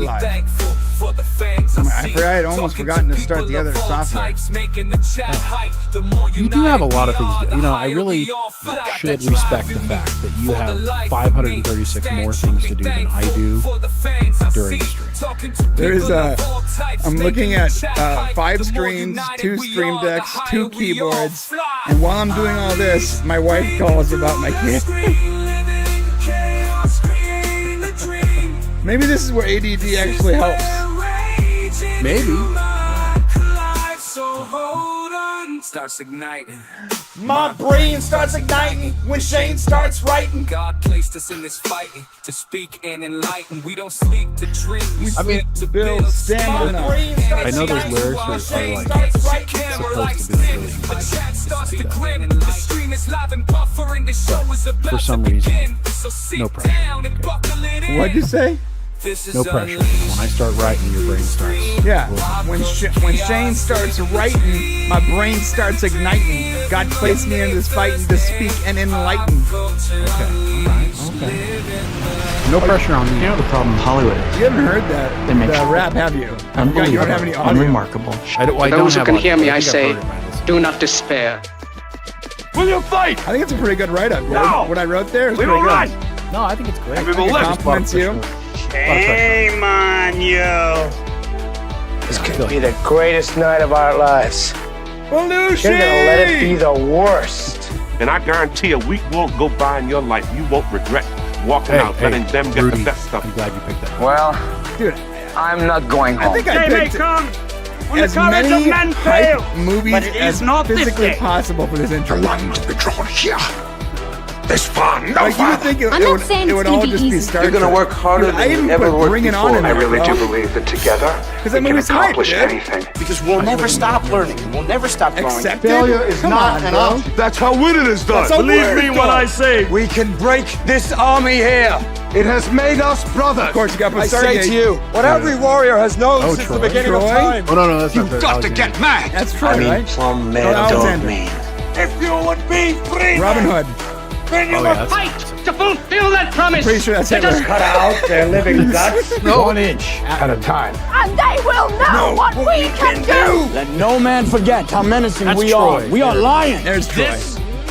live. I almost forgotten to start the other software. You do have a lot of things. You know, I really should respect the fact that you have 536 more things to do than I do during the stream. There's I'm looking at 5 screens, 2 stream decks, 2 keyboards, and while I'm doing all this, my wife calls about my kid. Maybe this is where ADD actually helps. Maybe. Starts igniting. My brain starts igniting when Shane starts writing. God placed us in this fighting to speak and enlighten. We don't sleep to dream. I mean, to build stamina. I know those lyrics are like supposed to be really but for some reason, no pressure. Okay. What'd you say? No pressure. When I start writing, your brain starts. Yeah. When Shane starts writing, my brain starts igniting. God placed me in this fight to speak and enlighten. Okay. Okay. No pressure on me. You know the problem with Hollywood is You haven't heard that the rap, have you? You don't have any audio. Unremarkable. Those who can hear me, I say, do not despair. Will you fight? I think it's a pretty good write-up. No! What I wrote there is We pretty will good. run. No, I think it's great. We will live. Compliments you. Shame on you. This could be the greatest night of our lives. Belushi! You're gonna let it be the worst. And I guarantee a week won't go by in your life. You won't regret walking out, letting them get Rudy, the best stuff. I'm glad you picked that. Well, Dude, I'm not going home. I think I Day may picked come when as the courage many of men fail. hype movies but it as is not this physically day. possible for this intro. Line to be drawn here. This far, no Like, you would think I'm not saying it it's would gonna all be just be easy. Star You're gonna Trek. work harder Dude, I than even you ever put worked Bring It On before. in I there, really bro. do believe that together Because we that can movie's hype, accomplish dude. anything. Because we'll never stop learning. We'll never stop growing. Accept Failure it? is Come not on, enough. bro. That's how winning is done. That's how Believe word me when goes. I say we can break this army here. It has made us brothers. Of course, you got to put I Stargate. say to you, what every warrior has known Oh, since Troy. the beginning Troy? of time. Oh, no, that's not You've got to get mad. That's Troy, right? plum Oh, Alexander. If you would be free, Robin Hood. then you Oh, would yeah, Fight to fulfill that promise. Pretty sure that's Let us Hitler. Cut out their living guts 1 inch at a time. And they will know what we can do. Let no man forget how menacing That's we Troy. are. We are lions. There's Troy.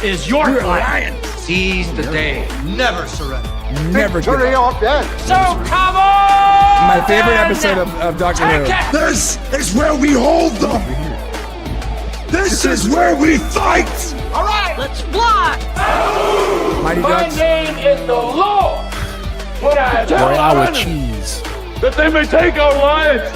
Is your We're fight. lions. Seize the day. Never surrender. Never give up. or death. So come on! My favorite episode of Doctor Who. This is where we hold them. This is where we fight. All right, let's fly. Mighty My Ducks. name is the Lord. When I tell Royale with others cheese. that they may take our lives,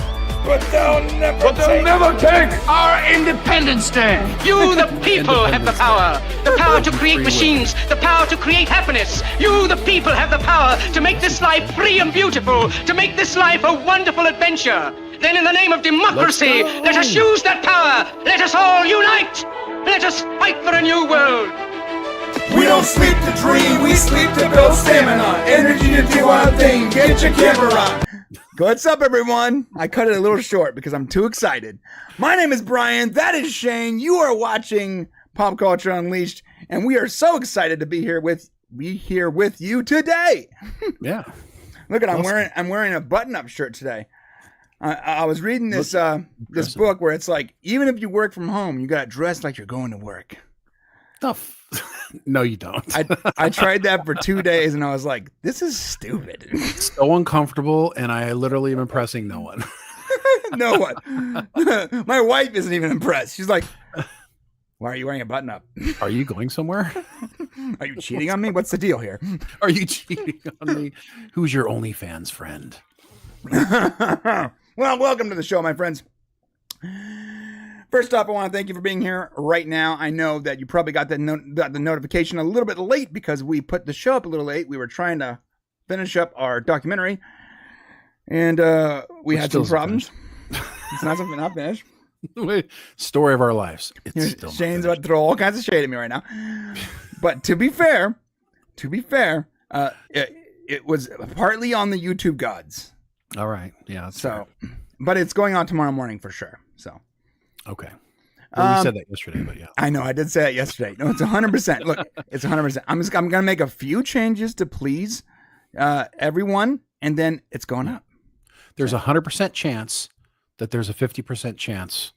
but they'll never take our Independence Day. You, the people, have the power. The power to create machines. The power to create happiness. You, the people, have the power to make this life free and beautiful. To make this life a wonderful adventure. Then in the name of democracy, let us use that power. Let us all unite. Let us fight for a new world. We don't sleep to dream, we sleep to build stamina. Energy to do our thing. Get your camera on. What's up, everyone? I cut it a little short because I'm too excited. My name is Brian. That is Shane. You are watching Pop Culture Unleashed, and we are so excited to be here with you today. Yeah. Look at Awesome. I'm wearing a button-up shirt today. I was reading this this impressive. book where it's like, even if you work from home, you got to dress like you're going to work. No, you don't. I tried that for 2 days, and I was like, this is stupid. So uncomfortable, and I literally am impressing no one. No one. My wife isn't even impressed. She's like, why are you wearing a button-up? Are you going somewhere? Are you cheating on me? What's the deal here? Are you cheating on me? Who's your OnlyFans friend? Well, welcome to the show, my friends. First off, I want to thank you for being here right now. I know that you probably got the notification a little bit late because we put the show up a little late. We were trying to finish up our documentary, and we had some problems. It's not something not finished. Story of our lives. It's still not Shane's finished. about to throw all kinds of shade at me right now. But to be fair, it was partly on the YouTube gods. All right. Yeah. That's So, but it's going on tomorrow morning for sure. So, okay. Well, we said that yesterday, but yeah. I know I did say that yesterday. No, it's 100%. Look, it's 100%. I'm gonna make a few changes to please everyone, and then it's going up. There's 100% chance that there's a 50% chance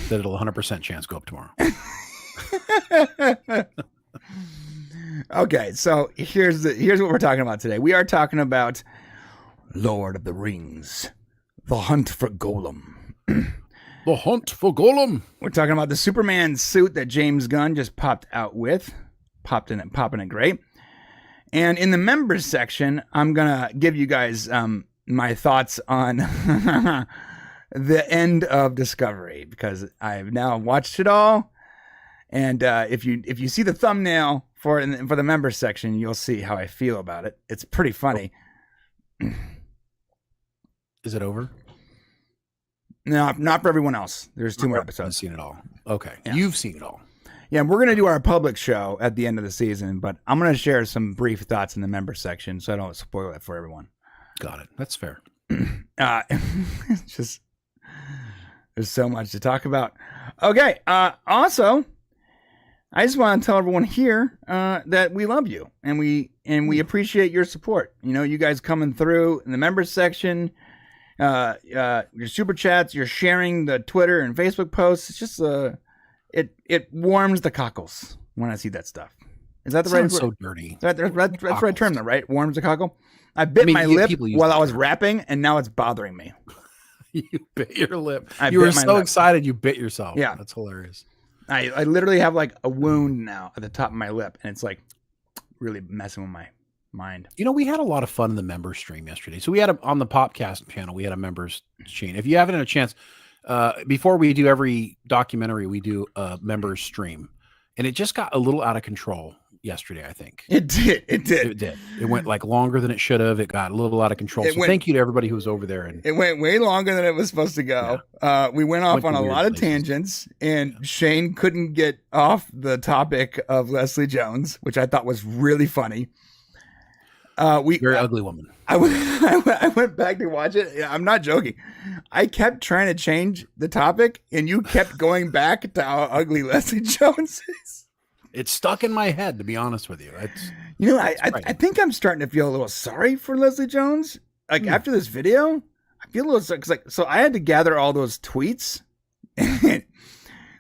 that it'll 100% chance go up tomorrow. Okay, so here's what we're talking about today. We are talking about Lord of the Rings, The Hunt for Gollum. The Hunt for Gollum. We're talking about the Superman suit that James Gunn just popped in it great. And in the members section, I'm gonna give you guys my thoughts on the end of Discovery, because I've now watched it all. And if you see the thumbnail for the members section, you'll see how I feel about it. It's pretty funny. Is it over? No, not for everyone else. There's 2 more I've episodes. seen it all. Okay. Yeah. You've seen it all. Yeah, we're going to do our public show at the end of the season, but I'm going to share some brief thoughts in the members section so I don't spoil it for everyone. Got it. That's fair. It's just, there's so much to talk about. Okay. Also, I just want to tell everyone here that we love you and we appreciate your support. You know, you guys coming through in the members section, your super chats, you're sharing the Twitter and Facebook posts. It's just it warms the cockles when I see that stuff. Is that the right word? So dirty. That's the right term, though, right? Warms the cockle. I bit my lip while I was rapping, and now it's bothering me. You bit your lip. You were so excited you bit yourself. Yeah. That's hilarious. I literally have like a wound now at the top of my lip, and it's like really messing with my mind. You know, we had a lot of fun in the members stream yesterday. So we had on the Popcast channel, we had a members chain. If you haven't had a chance, before we do every documentary, we do a members stream, and it just got a little out of control yesterday. I think it did. It went like longer than it should have. It got a little out of control. Thank you to everybody who was over there. And it went way longer than it was supposed to go. Yeah. We went off on a lot of tangents, and Shane couldn't get off the topic of Leslie Jones, which I thought was really funny. Very ugly woman. I went back to watch it. Yeah, I'm not joking. I kept trying to change the topic, and you kept going back to how ugly Leslie Jones is. It's stuck in my head, to be honest with you. I think I'm starting to feel a little sorry for Leslie Jones. Like after this video, I feel a little sorry, 'cause so I had to gather all those tweets. And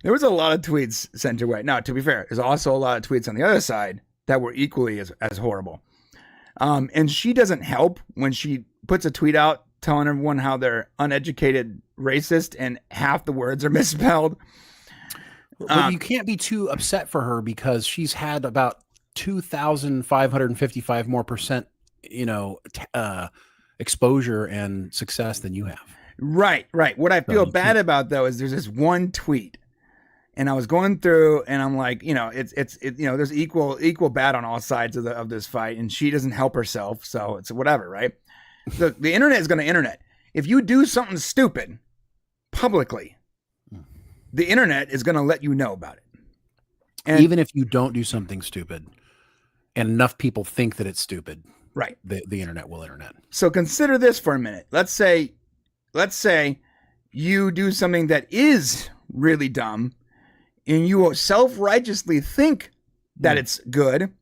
there was a lot of tweets sent your way. Now, to be fair, there's also a lot of tweets on the other side that were equally as horrible. And she doesn't help when she puts a tweet out telling everyone how they're uneducated, racist, and half the words are misspelled. But you can't be too upset for her because she's had about 2,555 more percent, exposure and success than you have. Right. What I feel bad about though is there's this one tweet, and I was going through, and I'm like, there's equal bad on all sides of this fight, and she doesn't help herself, so it's whatever, right? The internet is going to internet. If you do something stupid publicly, the internet is going to let you know about it. And even if you don't do something stupid, and enough people think that it's stupid, right? The internet will internet. So consider this for a minute. Let's say you do something that is really dumb, and you will self-righteously think that it's good,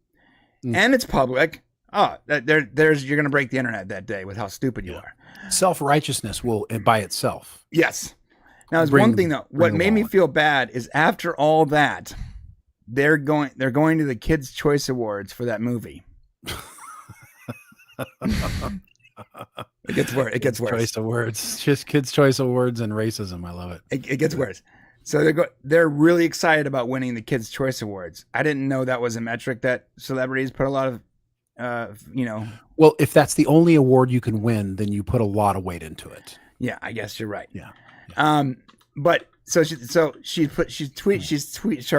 and it's public. Oh, you're going to break the internet that day with how stupid you are. Self-righteousness will by itself. Yes. Now, there's one thing though. What made me feel bad is after all that, they're going to the Kids' Choice Awards for that movie. It gets worse. Choice Awards, just Kids' Choice Awards and racism. I love it. It gets worse. So they're really excited about winning the Kids' Choice Awards. I didn't know that was a metric that celebrities put a lot of, Well, if that's the only award you can win, then you put a lot of weight into it. Yeah, I guess you're right. Yeah. But her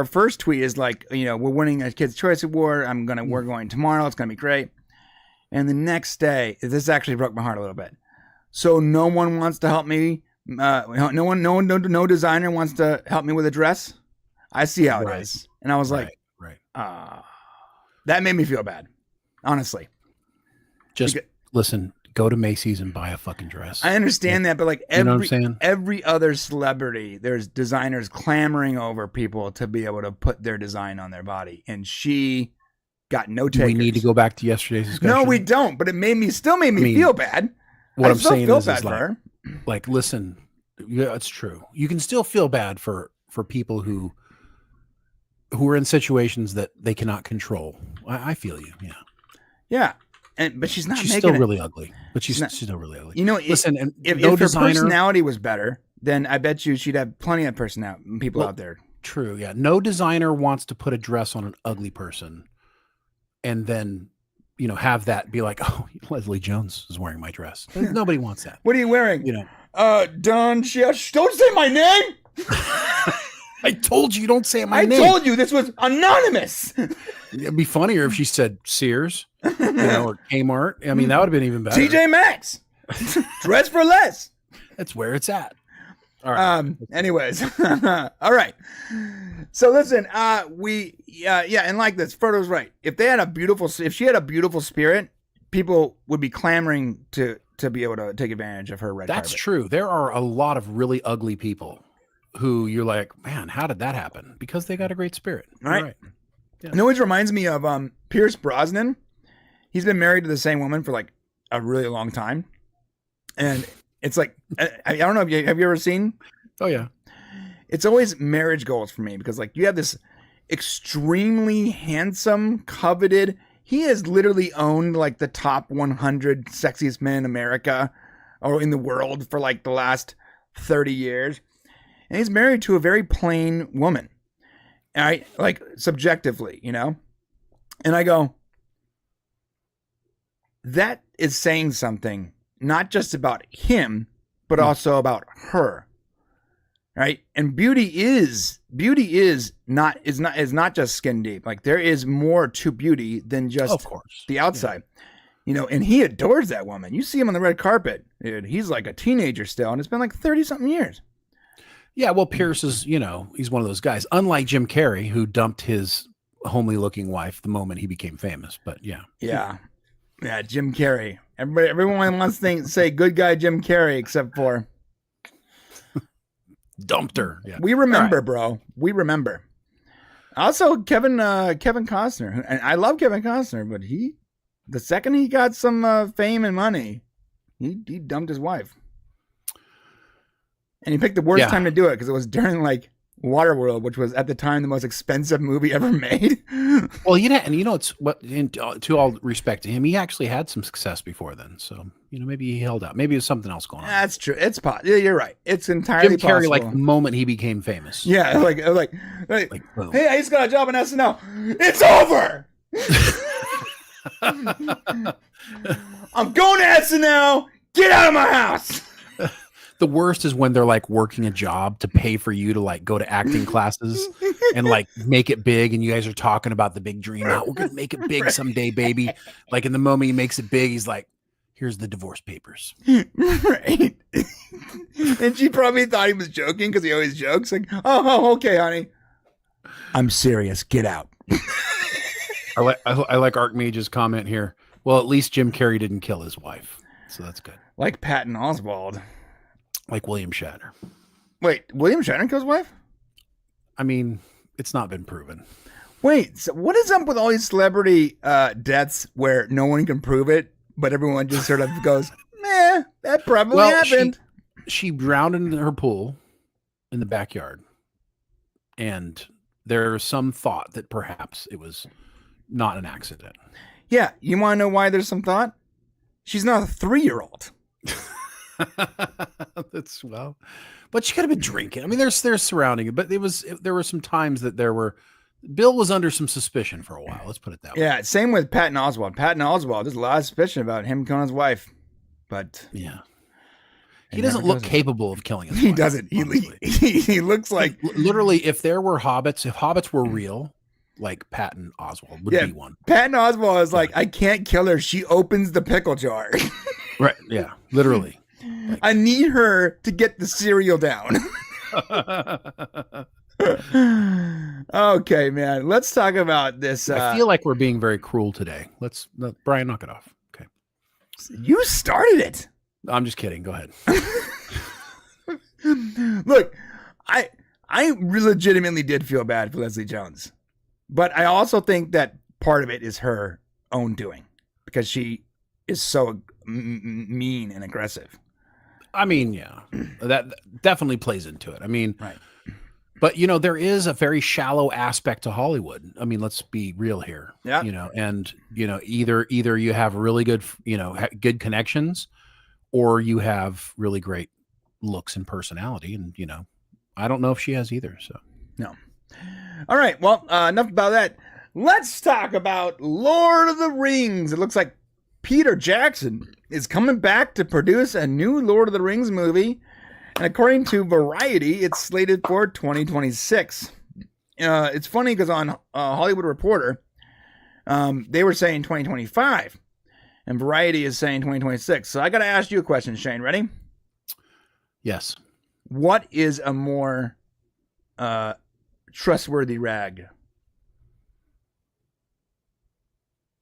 first tweet is like, we're winning a Kids' Choice Award. We're going tomorrow. It's gonna be great. And the next day, this actually broke my heart a little bit. So no one wants to help me. No designer wants to help me with a dress. I see how it is, and I was like, that made me feel bad, honestly. Listen. Go to Macy's and buy a fucking dress. I understand that, but like every other celebrity, there's designers clamoring over people to be able to put their design on their body, and she got no takers. Do we need to go back to yesterday's discussion? No, we don't. But it still made me feel bad. what I I'm still saying feel is bad for like, her. like, listen, yeah, it's true. You can still feel bad for people who are in situations that they cannot control. I feel you. Yeah. Yeah. But she's not She's making still it. really ugly, but she's not- still really ugly. You know, listen, and if no her designer, personality was better, then I bet you she'd have plenty of people out there. True. Yeah. No designer wants to put a dress on an ugly person and then, have that be like, oh, Leslie Jones is wearing my dress. Nobody wants that. What are you wearing? Don, don't say my name. I told you don't say my name. I told you this was anonymous. It'd be funnier if she said Sears, or Kmart. I mean, that would have been even better. TJ Maxx. Dress for less. That's where it's at. All right. Anyways. All right. So listen, and like this, Frodo's right. If she had a beautiful spirit, people would be clamoring to be able to take advantage of her red That's carpet. true. There are a lot of really ugly people who you're like, man, how did that happen? Because they got a great spirit. Right. Yeah. It always reminds me of Pierce Brosnan. He's been married to the same woman for like a really long time. And it's like, I don't know if have you ever seen? Oh yeah. It's always marriage goals for me because like you have this extremely handsome, coveted. He has literally owned like the top 100 sexiest men in America or in the world for like the last 30 years. And he's married to a very plain woman. Like subjectively, And I go, that is saying something, not just about him, but also about her. Right? And beauty is not just skin deep. Like there is more to beauty than just of course. The outside. And he adores that woman. You see him on the red carpet, dude. He's like a teenager still, and it's been like 30 something years. Yeah, well, Pierce is, he's one of those guys. Unlike Jim Carrey, who dumped his homely looking wife the moment he became famous. But yeah. Yeah, Jim Carrey. Everyone wants to say good guy Jim Carrey, except for dumped her. Yeah. We remember, bro. We remember. Also, Kevin Costner. And I love Kevin Costner, but the second he got some fame and money, he dumped his wife. And he picked the worst time to do it because it was during like Waterworld, which was at the time the most expensive movie ever made. Well, it's what. To all respect to him, he actually had some success before then. So maybe he held out. Maybe it was something else going on. That's true. It's possible. Yeah, you're right. It's entirely Jim Carrey, possible. like the moment he became famous. Yeah, like hey, I just got a job on SNL. It's over. I'm going to SNL. Get out of my house. The worst is when they're like working a job to pay for you to like go to acting classes and like make it big. And you guys are talking about the big dream. Oh, we're going to make it big someday, baby. Like in the moment he makes it big, he's like, here's the divorce papers. Right. And she probably thought he was joking because he always jokes. Like, oh, okay, honey. I'm serious. Get out. I like Archmage's comment here. Well, at least Jim Carrey didn't kill his wife. So that's good. Like Patton Oswalt. Like William Shatner. Wait, William Shatner killed his wife? I mean, it's not been proven. Wait, so what is up with all these celebrity deaths where no one can prove it, but everyone just sort of goes, meh, that probably happened. She drowned in her pool in the backyard. And there's some thought that perhaps it was not an accident. Yeah, you want to know why there's some thought? She's not a 3-year-old. That's but she could have been drinking. I mean, there's surrounding it, but there were some times that Bill was under some suspicion for a while. Let's put it that way. Yeah, same with Patton Oswalt. Patton Oswalt, there's a lot of suspicion about him killing his wife, but yeah, he doesn't look capable of killing his wife. He doesn't. He looks like literally if hobbits were real. Like Patton Oswalt would be one. Patton Oswalt is like, I can't kill her. She opens the pickle jar. Right. Yeah. Literally. I need her to get the cereal down. Okay, man. Let's talk about this. I feel like we're being very cruel today. Brian, knock it off. Okay. You started it. I'm just kidding. Go ahead. Look, I legitimately did feel bad for Leslie Jones. But I also think that part of it is her own doing because she is so mean and aggressive. I mean, yeah, that definitely plays into it. I mean, Right. But there is a very shallow aspect to Hollywood. I mean, let's be real here. Yeah. And either you have really good, good connections, or you have really great looks and personality. And I don't know if she has either. So no. All right. Well, enough about that. Let's talk about Lord of the Rings. It looks like Peter Jackson is coming back to produce a new Lord of the Rings movie. And according to Variety, it's slated for 2026. It's funny because on Hollywood Reporter, they were saying 2025. And Variety is saying 2026. So I got to ask you a question, Shane. Ready? Yes. What is a more trustworthy rag?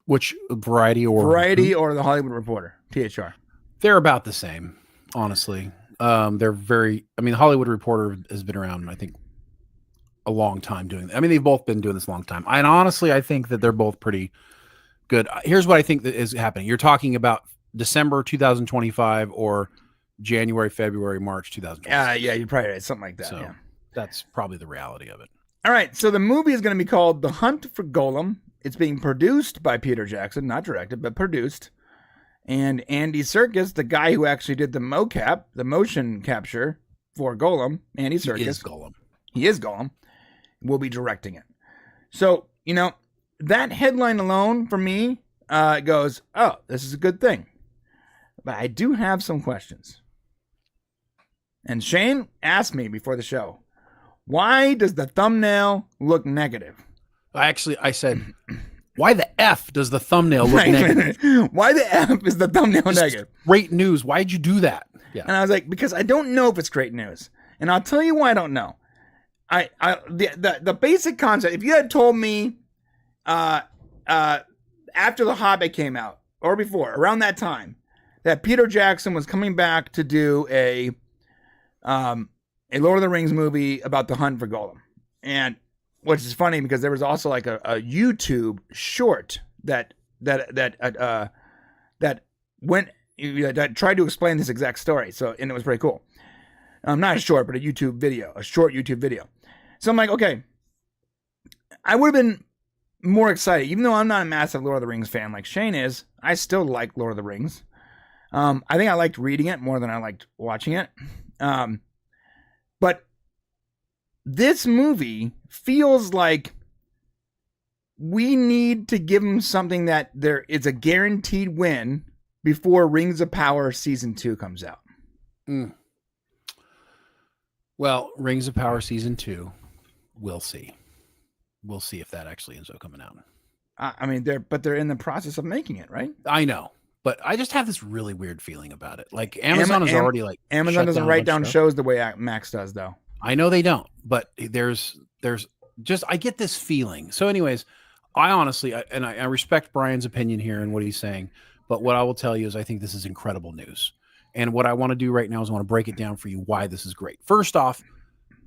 Which Variety or the Hollywood Reporter? THR. They're about the same, honestly. They're very. I mean, the Hollywood Reporter has been around, I think, a long time doing. I mean, they've both been doing this a long time. And honestly, I think that they're both pretty good. Here's what I think that is happening. You're talking about December 2025 or January, February, March 2026. Yeah, you're probably right. Something like that. So yeah. That's probably the reality of it. All right. So the movie is going to be called The Hunt for Gollum. It's being produced by Peter Jackson, not directed, but produced. And Andy Serkis, the guy who actually did the mocap, the motion capture for Gollum, Andy Serkis. He is Gollum. Will be directing it. So, that headline alone for me goes, oh, this is a good thing. But I do have some questions. And Shane asked me before the show, why does the thumbnail look negative? I said, why the F does the thumbnail look negative? Why the F is the thumbnail negative? Great news. Why'd you do that? Yeah. And I was like, because I don't know if it's great news. And I'll tell you why I don't know. The basic concept, if you had told me after The Hobbit came out, or before, around that time, that Peter Jackson was coming back to do a Lord of the Rings movie about the hunt for Gollum. And which is funny because there was also like a YouTube short that went that tried to explain this exact story. So, and it was pretty cool. Not a short, but a short YouTube video. So I'm like, okay, I would have been more excited, even though I'm not a massive Lord of the Rings fan like Shane is. I still like Lord of the Rings. I think I liked reading it more than I liked watching it. But this movie feels like we need to give them something that there is a guaranteed win before Rings of Power Season 2 comes out. Well, Rings of Power Season 2, we'll see. We'll see if that actually ends up coming out. I mean, they're in the process of making it, right? I know, but I just have this really weird feeling about it. Like Amazon is already like Amazon doesn't write down shows the way Max does, though. I know they don't, but there's just, I get this feeling. So anyways, I honestly, I respect Brian's opinion here and what he's saying, but what I will tell you is I think this is incredible news. And what I want to do right now is I want to break it down for you why this is great. First off,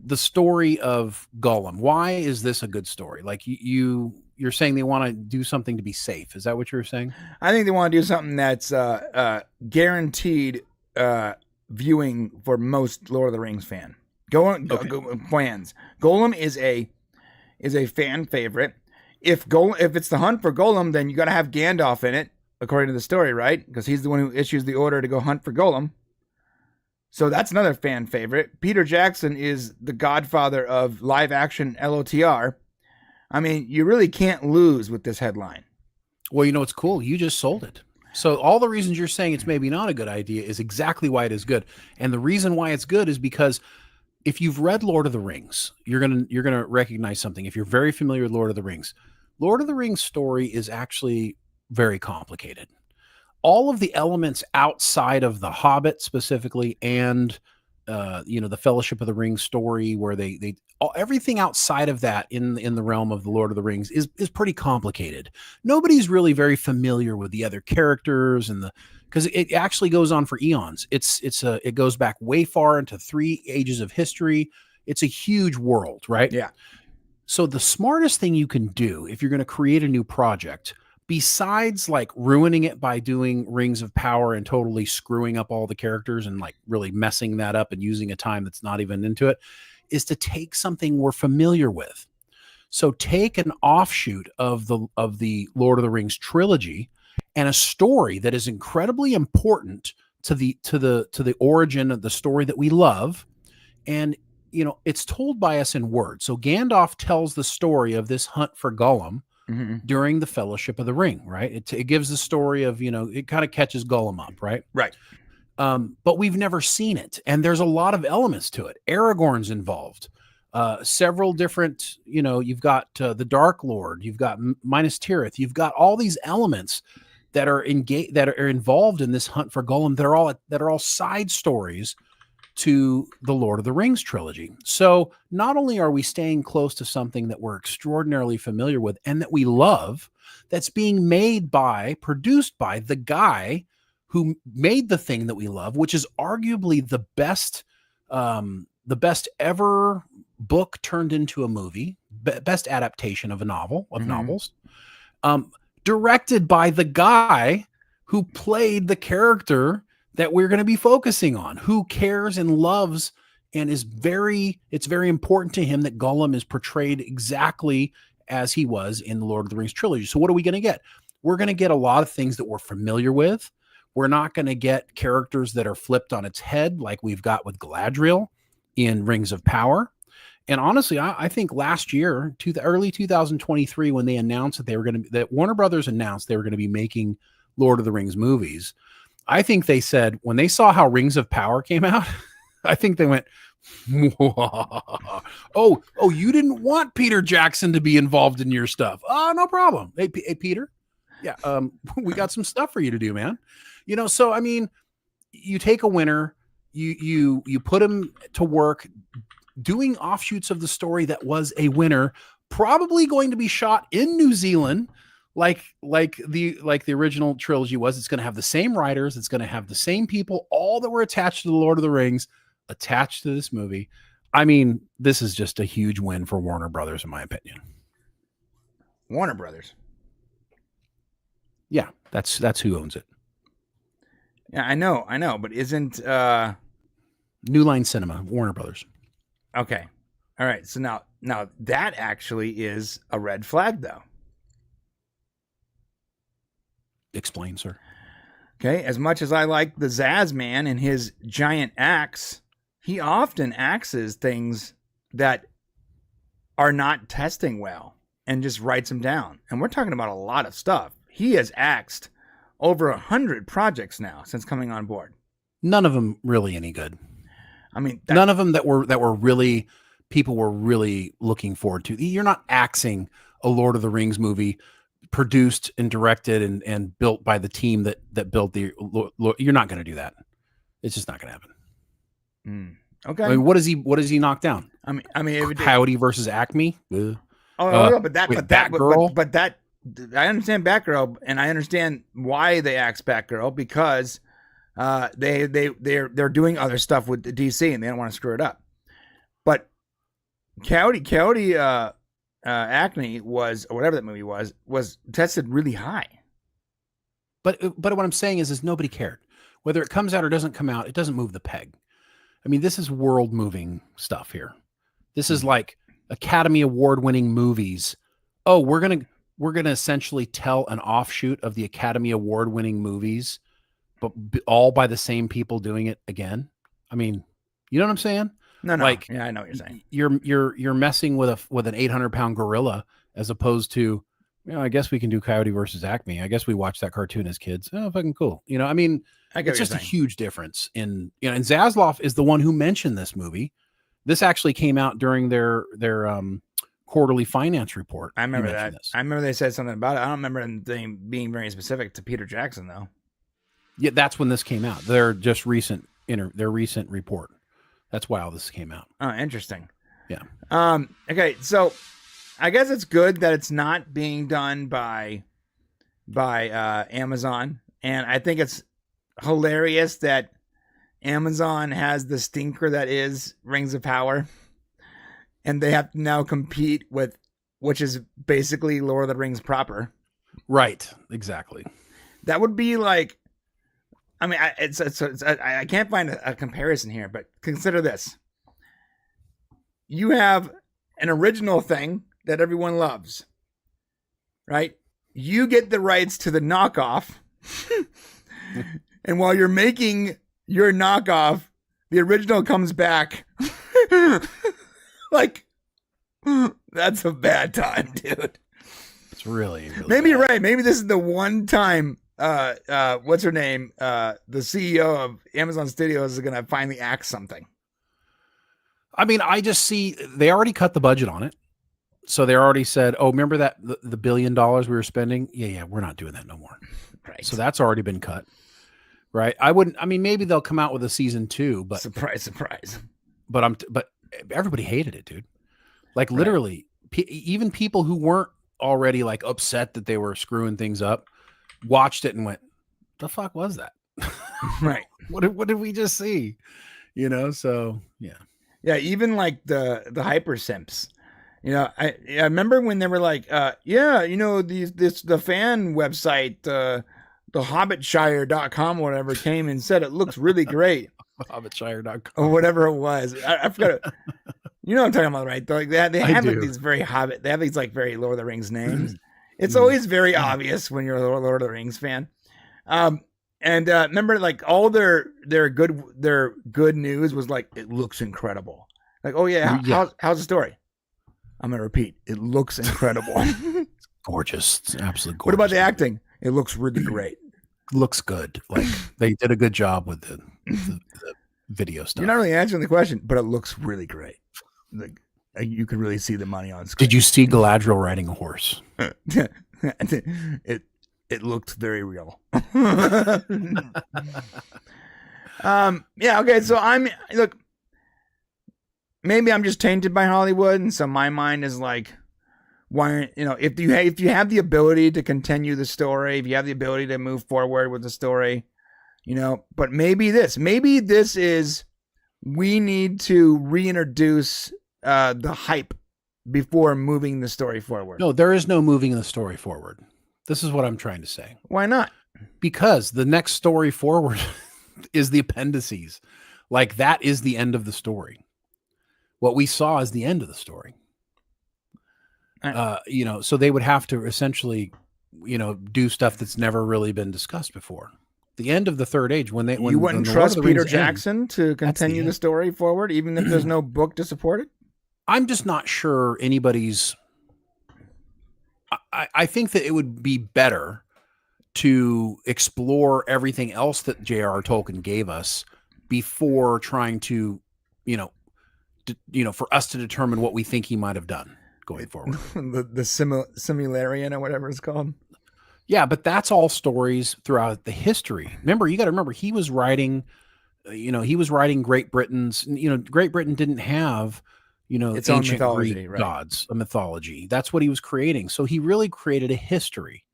the story of Gollum. Why is this a good story? Like you're saying they want to do something to be safe. Is that what you're saying? I think they want to do something that's guaranteed viewing for most Lord of the Rings fans. Gollum is a fan favorite. If it's the hunt for Gollum, then you got to have Gandalf in it, according to the story, right? Because he's the one who issues the order to go hunt for Gollum. So that's another fan favorite. Peter Jackson is the godfather of live action LOTR. I mean, you really can't lose with this headline. Well, it's cool. You just sold it. So all the reasons you're saying it's maybe not a good idea is exactly why it is good. And the reason why it's good is because if you've read Lord of the Rings, you're gonna recognize something. If you're very familiar with Lord of the Rings story is actually very complicated. All of the elements outside of the Hobbit specifically, and the Fellowship of the Ring story, where everything outside of that in the realm of the Lord of the Rings is pretty complicated. Nobody's really very familiar with the other characters because it actually goes on for eons. It goes back way far into 3 ages of history. It's a huge world, right? Yeah. So the smartest thing you can do if you're going to create a new project, besides like ruining it by doing Rings of Power and totally screwing up all the characters and like really messing that up and using a time that's not even into it, is to take something we're familiar with. So take an offshoot of the Lord of the Rings trilogy and a story that is incredibly important to the origin of the story that we love. And, you know, it's told by us in words. So Gandalf tells the story of this hunt for Gollum during the Fellowship of the Ring, right? It gives the story of, you know, it kind of catches Gollum up, right? Right. But we've never seen it. And there's a lot of elements to it. Aragorn's involved. Several different, you know, you've got the Dark Lord, you've got Minas Tirith, you've got all these elements that are involved in this hunt for Gollum that are all side stories to the Lord of the Rings trilogy. So not only are we staying close to something that we're extraordinarily familiar with and that we love, that's being produced by the guy who made the thing that we love, which is arguably the best ever book turned into a movie, best adaptation of novels, directed by the guy who played the character that we're going to be focusing on, who cares and loves and it's very important to him that Gollum is portrayed exactly as he was in the Lord of the Rings trilogy. So what are we going to get? We're going to get a lot of things that we're familiar with. We're not going to get characters that are flipped on its head like we've got with Galadriel in Rings of Power. And honestly, I think last year, early 2023, when they announced that Warner Brothers announced they were going to be making Lord of the Rings movies, I think they said when they saw how Rings of Power came out, I think they went, oh, you didn't want Peter Jackson to be involved in your stuff. Oh, no problem. Hey, Peter. Yeah. We got some stuff for you to do, man. You know, so, I mean, you take a winner, you put him to work doing offshoots of the story that was a winner, probably going to be shot in New Zealand, like the original trilogy was. It's going to have the same writers. It's going to have the same people, all that were attached to the Lord of the Rings, attached to this movie. I mean, this is just a huge win for Warner Brothers, in my opinion. Warner Brothers. Yeah, that's who owns it. Yeah, I know, but isn't New Line Cinema, Warner Brothers. Okay. All right. So now that actually is a red flag, though. Explain, sir. Okay. As much as I like the Zaz Man and his giant axe, he often axes things that are not testing well and just writes them down. And we're talking about a lot of stuff. He has axed over 100 projects now since coming on board. None of them really any good. I mean, none of them that were really people were really looking forward to. You're not axing a Lord of the Rings movie produced and directed and built by the team that built the. You're not going to do that. It's just not going to happen. Okay. I mean, what does he knock down? I mean, Coyote versus Acme. But I understand Batgirl, and I understand why they axe Batgirl because they're doing other stuff with the DC and they don't want to screw it up. But Coyote Acne was, or whatever that movie was tested really high. But what I'm saying is nobody cared whether it comes out or doesn't come out. It doesn't move the peg. I mean, this is world moving stuff here. This is like Academy Award winning movies. Oh, we're gonna essentially tell an offshoot of the Academy Award winning movies, but all by the same people doing it again. I mean, you know what I'm saying? No. Like, yeah, I know what you're saying. You're messing with an 800-pound gorilla as opposed to, you know, I guess we can do Coyote versus Acme. I guess we watched that cartoon as kids. Oh, fucking cool. You know, I mean, it's just a huge difference in, you know, and Zaslav is the one who mentioned this movie. This actually came out during their quarterly finance report. I remember that. I remember they said something about it. I don't remember them being very specific to Peter Jackson though. Yeah, that's when this came out. Their recent report. That's why all this came out. Oh, interesting. Yeah. Okay, so I guess it's good that it's not being done by Amazon, and I think it's hilarious that Amazon has the stinker that is Rings of Power, and they have to now compete with, which is basically Lord of the Rings proper, Right. Exactly. That would be like, I mean, I can't find a comparison here, but consider this. You have an original thing that everyone loves, right? You get the rights to the knockoff. And while you're making your knockoff, the original comes back. Like, that's a bad time, dude. It's really Maybe you're bad. right. Maybe this is the one time what's her name? The CEO of Amazon Studios is gonna finally act something. I mean, I just see they already cut the budget on it. So they already said, oh, remember that the $1 billion we were spending? Yeah, we're not doing that no more. Right. So that's already been cut. Right. I mean, maybe they'll come out with a season 2, but surprise. But everybody hated it, dude. Like literally, even people who weren't already like upset that they were screwing things up watched it and went, the fuck was that? Right. What did we just see? You know, so yeah. Yeah, even like the hyper simps. You know, I remember when they were like, yeah, you know, the fan website, the hobbitshire.com or whatever came and said it looks really great. Hobbitshire.com or whatever it was. I forgot it. You know what I'm talking about, right? Like they have like these very Hobbit, they have these like very Lord of the Rings names. It's always very obvious when you're a Lord of the Rings fan. And remember, like all their good news was like, it looks incredible. Like, oh yeah, how's the story? I'm gonna repeat, it looks incredible. It's gorgeous. It's absolutely gorgeous. What about the acting? It looks really great. Looks good. Like they did a good job with the video stuff. You're not really answering the question, but it looks really great. Like you could really see the money on screen. Did you see Galadriel riding a horse? It looked very real. Yeah. Okay. So look. Maybe I'm just tainted by Hollywood, and so my mind is like, why? You know, if you have the ability to continue the story, if you have the ability to move forward with the story, you know. But maybe this is we need to reintroduce the hype before moving the story forward. No, there is no moving the story forward. This is what I'm trying to say. Why not? Because the next story forward is the appendices. Like that is the end of the story. What we saw is the end of the story. You know, so they would have to essentially, you know, do stuff that's never really been discussed before. The end of the Third Age, when you wouldn't trust Peter Jackson to continue the story forward, even if there's no book to support it. I'm just not sure anybody's. I think that it would be better to explore everything else that J.R.R. Tolkien gave us before trying to, you know, for us to determine what we think he might have done going forward. the Similarian or whatever it's called. Yeah, but that's all stories throughout the history. You got to remember, he was writing, Great Britain's, Great Britain didn't have, its ancient Greek gods, a mythology. That's what he was creating. So he really created a history,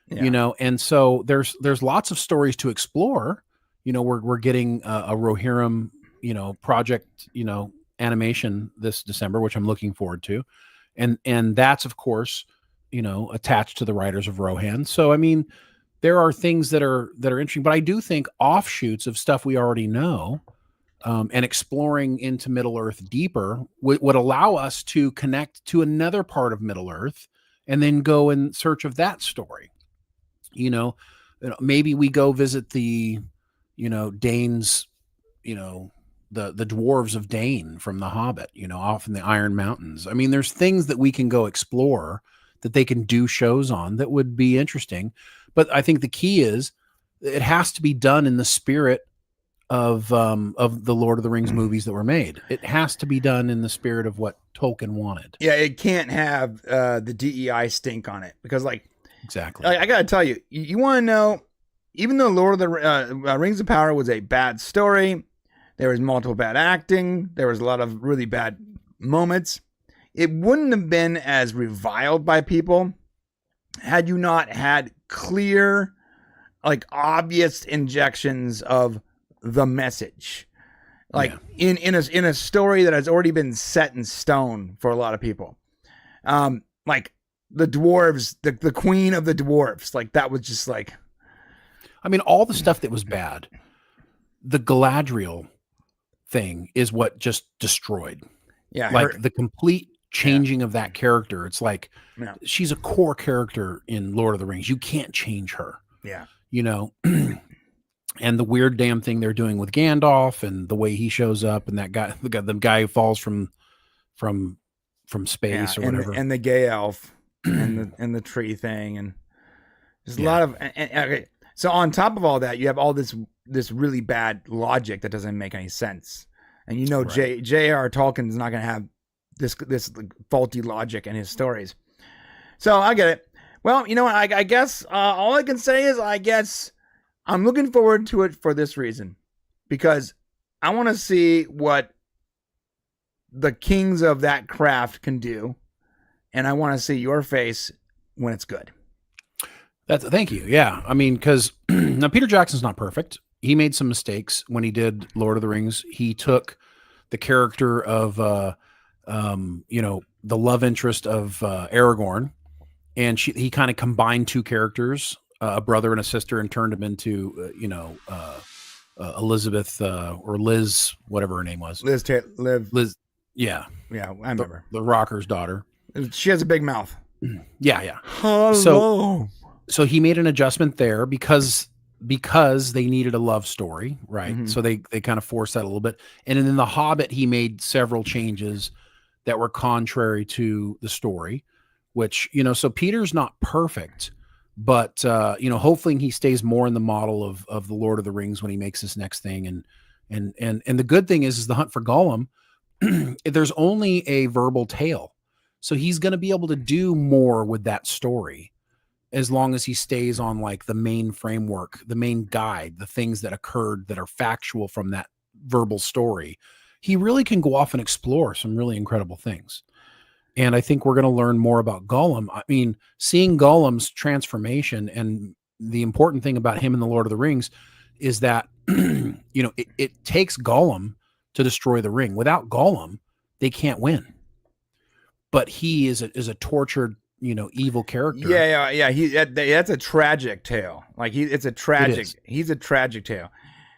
and so there's lots of stories to explore. We're getting a Rohirrim, project, animation this December, which I'm looking forward to. And that's, of course, attached to the writers of Rohan. So, I mean, there are things that are interesting, but I do think offshoots of stuff we already know, and exploring into Middle Earth deeper would allow us to connect to another part of Middle Earth and then go in search of that story. Maybe we go visit the, Danes, the dwarves of Dane from The Hobbit, off in the Iron Mountains. I mean, there's things that we can go explore that they can do shows on that would be interesting. But I think the key is it has to be done in the spirit of the Lord of the Rings movies that were made. It has to be done in the spirit of what Tolkien wanted. Yeah, it can't have the DEI stink on it because, exactly. I got to tell you, you want to know, even though Lord of the Rings of Power was a bad story, there was multiple bad acting, there was a lot of really bad moments, it wouldn't have been as reviled by people had you not had clear, obvious injections of the message. In a story that has already been set in stone for a lot of people. the dwarves, the queen of the dwarves. Like that was just like, I mean, all the stuff that was bad, the Galadriel thing is what just destroyed. yeah, Like the complete changing of that character. It's like she's a core character in Lord of the Rings. You can't change her. Yeah. You know, and the weird damn thing they're doing with Gandalf and the way he shows up and that guy, the guy who falls from space or whatever. And the gay elf and the tree thing. And there's a lot of, okay. So on top of all that, you have all this really bad logic that doesn't make any sense. And you know, J.R. Tolkien's not going to have this faulty logic in his stories. So I get it. Well, you know what? I guess all I can say is I guess I'm looking forward to it for this reason. Because I want to see what the kings of that craft can do. And I want to see your face when it's good. Thank you. Yeah. I mean, because now Peter Jackson's not perfect. He made some mistakes when he did Lord of the Rings. He took the character of, you know, the love interest of Aragorn, and he kind of combined two characters, a brother and a sister, and turned them into, you know, Elizabeth or Liz, whatever her name was. Liz. Yeah. Yeah, I remember. The rocker's daughter. She has a big mouth. Yeah. Hello. So he made an adjustment there because they needed a love story, right? Mm-hmm. So they kind of forced that a little bit. And then in The Hobbit, he made several changes that were contrary to the story, which, you know, so Peter's not perfect, but, you know, hopefully he stays more in the model of the Lord of the Rings when he makes this next thing. And the good thing is the hunt for Gollum, there's only a verbal tale. So he's going to be able to do more with that story, as long as he stays on like the main framework, the main guide, the things that occurred that are factual from that verbal story. He really can go off and explore some really incredible things. And I think we're going to learn more about Gollum. I mean, seeing Gollum's transformation, and the important thing about him in the Lord of the Rings is that, you know, it takes Gollum to destroy the ring. Without Gollum, they can't win. But he is a tortured, you know, evil character. Yeah. That's a tragic tale. Like he's a tragic tale.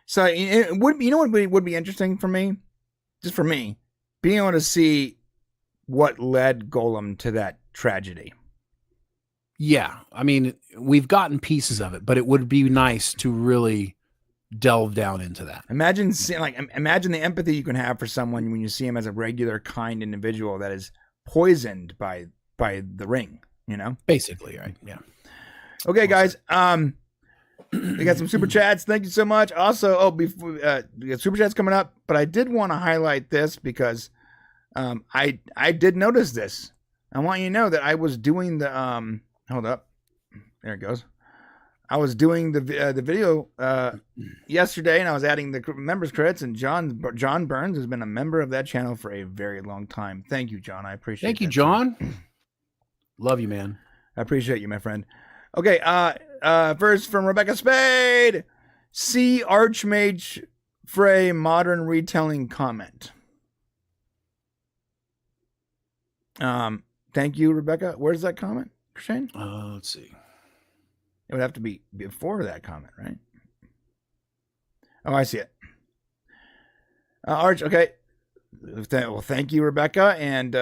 So it would be, you know what would be interesting for me, just for me, being able to see what led Gollum to that tragedy. Yeah, I mean, we've gotten pieces of it, but it would be nice to really delve down into that. Imagine the empathy you can have for someone when you see him as a regular, kind individual that is poisoned by the ring, you know? Basically, right? Yeah. Okay, guys. We got some super chats. Thank you so much. Also, before we got super chats coming up, but I did want to highlight this because I did notice this. I want you to know that I was doing the hold up. There it goes. I was doing the video yesterday, and I was adding the members credits. And John Burns has been a member of that channel for a very long time. Thank you, John. I appreciate. Thank you, John. Love you, man. I appreciate you, my friend. Okay. First from Rebecca Spade. See Archmage Frey modern retelling comment. Thank you, Rebecca. Where's that comment, Shane? Let's see. It would have to be before that comment, right? Oh, I see it. Arch, okay. Well, thank you, Rebecca. And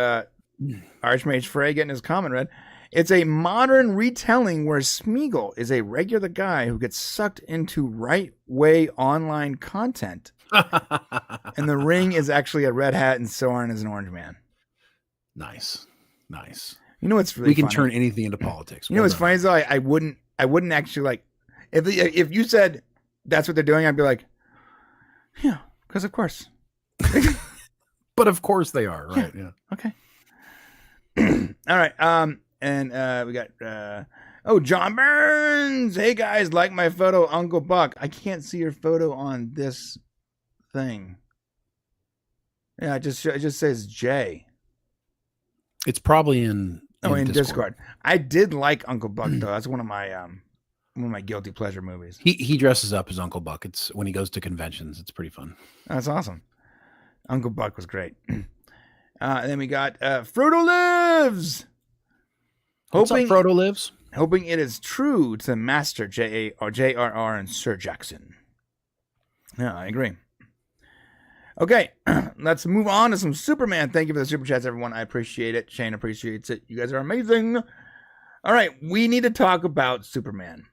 Archmage Frey getting his comment read. It's a modern retelling where Smeagol is a regular guy who gets sucked into right-way online content. And the ring is actually a red hat and Soren is an orange man. Nice. You know what's really we can funny? Turn anything into politics. You know what's funny is though, I wouldn't actually like if you said that's what they're doing, I'd be like, yeah, because of course. But of course they are, right? Yeah. Okay. All right. And we got John Burns. Hey guys, like my photo, Uncle Buck. I can't see your photo on this thing. Yeah, it just says J. It's probably in Discord. I did like Uncle Buck though. That's one of my guilty pleasure movies. He dresses up as Uncle Buck. It's when he goes to conventions. It's pretty fun. That's awesome. Uncle Buck was great. And then we got Frodo Lives. What's up, Hoping Frodo lives? hoping it is true to Master J.R.R. and Sir Jackson. Yeah, I agree. Okay, let's move on to some Superman. Thank you for the super chats, everyone. I appreciate it. Shane appreciates it. You guys are amazing. All right, we need to talk about Superman.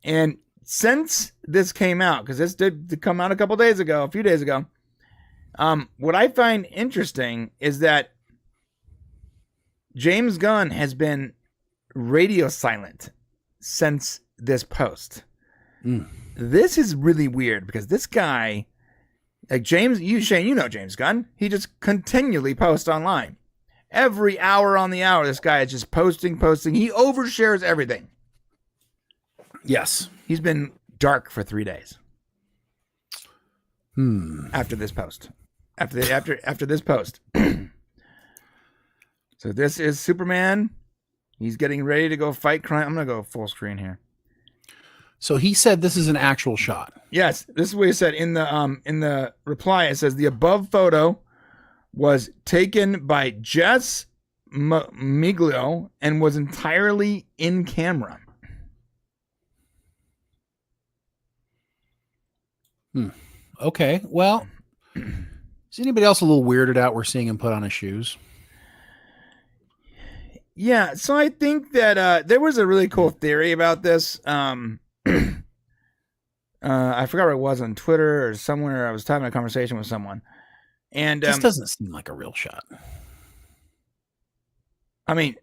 And since this came out, because this did come out a few days ago, what I find interesting is that James Gunn has been radio silent since this post. This is really weird because this guy, like Shane, you know James Gunn. He just continually posts online. Every hour on the hour, this guy is just posting. He overshares everything. Yes. He's been dark for 3 days. After this post. After this post. So this is Superman. He's getting ready to go fight crime. I'm gonna go full screen here. So he said this is an actual shot. Yes, this is what he said in the reply. It says the above photo was taken by Jess Miglio and was entirely in camera. Okay. Well, is anybody else a little weirded out? We're seeing him put on his shoes. Yeah, so I think that there was a really cool theory about this. I forgot where it was on Twitter or somewhere. I was having a conversation with someone, and this doesn't seem like a real shot. I mean,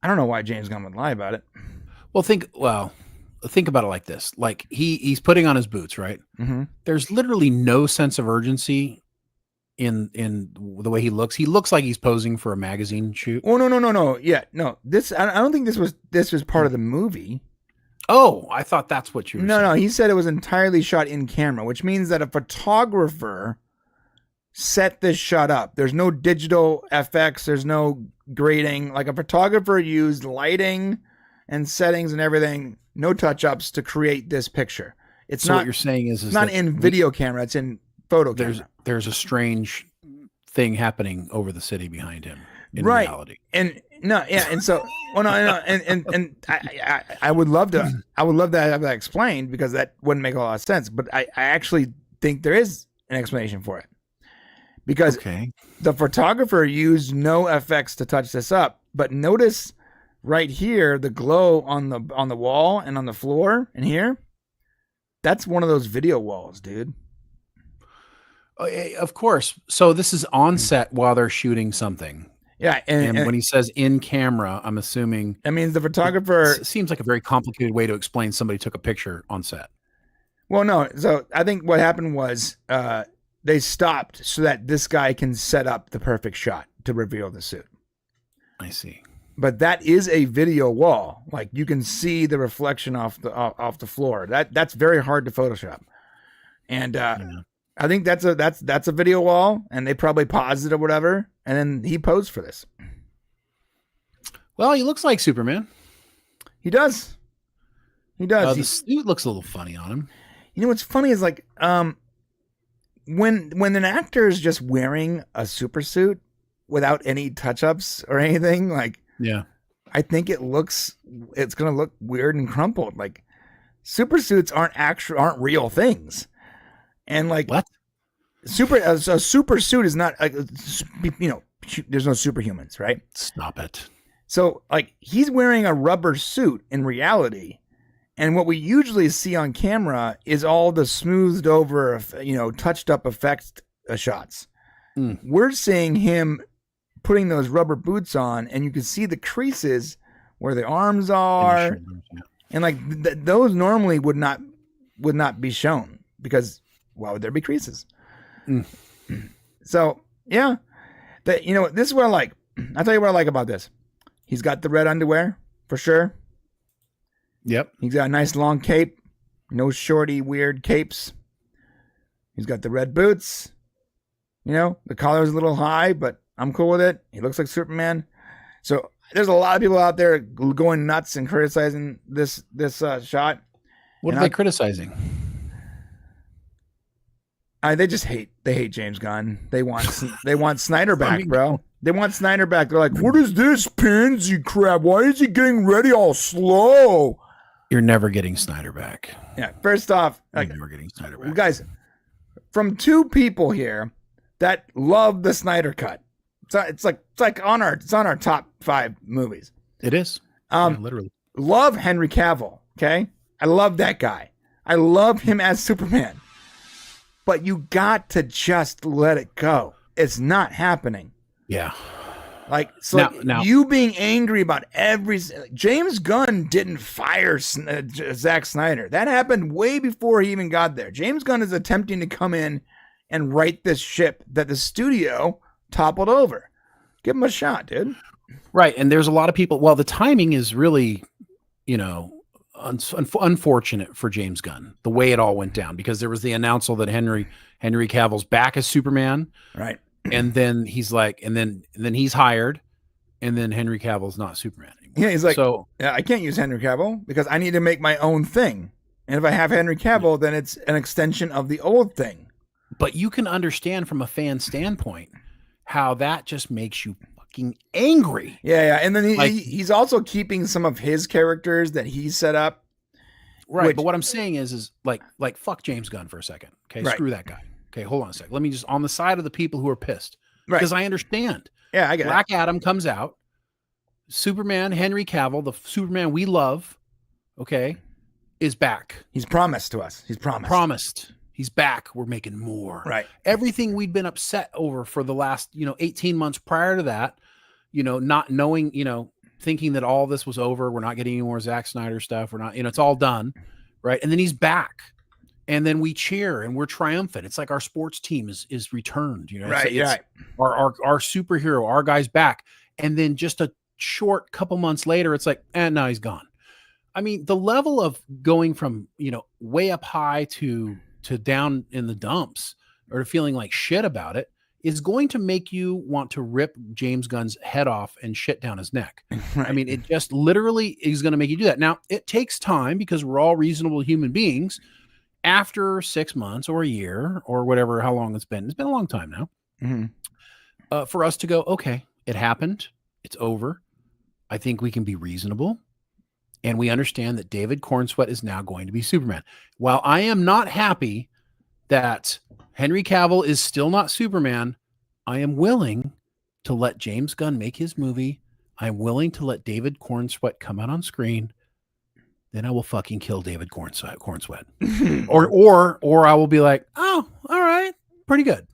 I don't know why James Gunn would lie about it. Well, think about it like this: like he's putting on his boots, right? Mm-hmm. There's literally no sense of urgency in the way he looks. He looks like he's posing for a magazine shoot. Oh no! Yeah, no. This I don't think this was part of the movie. Oh, I thought that's what you were saying. No. He said it was entirely shot in camera, which means that a photographer set this shot up. There's no digital FX. There's no grading. Like a photographer used lighting and settings and everything. No touch-ups to create this picture. It's so not. What you're saying is it's not in video camera. It's in photo camera. There's a strange thing happening over the city behind him in reality. And no, yeah, and so and I would love to have that explained because that wouldn't make a lot of sense. But I actually think there is an explanation for it. Because the photographer used no FX to touch this up. But notice right here the glow on the wall and on the floor and here. That's one of those video walls, dude. Of course. So this is on set while they're shooting something. Yeah, and when he says in camera, I'm assuming that means the photographer. It seems like a very complicated way to explain somebody took a picture on set. Well, no. So I think what happened was they stopped so that this guy can set up the perfect shot to reveal the suit. I see. But that is a video wall. Like you can see the reflection off the floor. That's very hard to Photoshop. And I think that's a video wall, and they probably paused it or whatever, and then he posed for this. Well, he looks like Superman. He does. He does. The suit looks a little funny on him. You know what's funny is like when an actor is just wearing a super suit without any touch-ups or anything, like I think it's gonna look weird and crumpled. Like super suits aren't real things. And like what? A super suit is not like, there's no superhumans, right? Stop it. So like he's wearing a rubber suit in reality, and what we usually see on camera is all the smoothed over, touched up effects shots. We're seeing him putting those rubber boots on, and you can see the creases where the arms are, and like those normally would not be shown because why would there be creases? So yeah, this is what I like. I'll tell you what I like about this. He's got the red underwear for sure. Yep. He's got a nice long cape. No shorty weird capes. He's got the red boots. The collar's a little high, but I'm cool with it. He looks like Superman. So there's a lot of people out there going nuts and criticizing this shot. What are they criticizing? They just hate. They hate James Gunn. They want Snyder back, bro. They want Snyder back. They're like, what is this pansy crap? Why is he getting ready all slow? You're never getting Snyder back. Yeah. First off, You're never getting Snyder back. guys, from two people here that love the Snyder Cut. It's on our top 5 movies. It is. Literally. Love Henry Cavill. Okay. I love that guy. I love him as Superman. But you got to just let it go. It's not happening. Yeah. Like, so now, you being angry about James Gunn didn't fire Zack Snyder. That happened way before he even got there. James Gunn is attempting to come in and right this ship that the studio toppled over. Give him a shot, dude. Right. And there's a lot of people. Well, the timing is really, unfortunate for James Gunn, the way it all went down, because there was the announcement that Henry Cavill's back as Superman. Right. And then he's like, and then he's hired, and then Henry Cavill's not Superman anymore. Yeah, he's like, so yeah, I can't use Henry Cavill because I need to make my own thing. And if I have Henry Cavill, then it's an extension of the old thing. But you can understand from a fan standpoint how that just makes you fucking angry. Yeah. And then he's also keeping some of his characters that he set up. Right. But what I'm saying is like fuck James Gunn for a second. Okay. Right. Screw that guy. Okay. Hold on a second. Let me just on the side of the people who are pissed. Right. Because I understand. Yeah, I get Black Adam comes out. Superman, Henry Cavill, the Superman we love, okay, is back. He's promised to us. He's promised. He's back. We're making more. Right. Everything we'd been upset over for the last, 18 months prior to that, not knowing, thinking that all this was over. We're not getting any more Zack Snyder stuff. We're not, it's all done. Right. And then he's back. And then we cheer and we're triumphant. It's like our sports team is returned. Right. It's our superhero, our guy's back. And then just a short couple months later, it's like, and now he's gone. I mean, the level of going from, way up high to down in the dumps or feeling like shit about it is going to make you want to rip James Gunn's head off and shit down his neck. Right. I mean, it just literally is going to make you do that. Now, it takes time because we're all reasonable human beings. After 6 months or a year or whatever, how long it's been a long time now, for us to go, okay, it happened. It's over. I think we can be reasonable. And we understand that David Cornsweet is now going to be Superman. While I am not happy that Henry Cavill is still not Superman, I am willing to let James Gunn make his movie. I'm willing to let David Cornsweet come out on screen. Then I will fucking kill David Cornsweet. or I will be like, oh, all right, pretty good.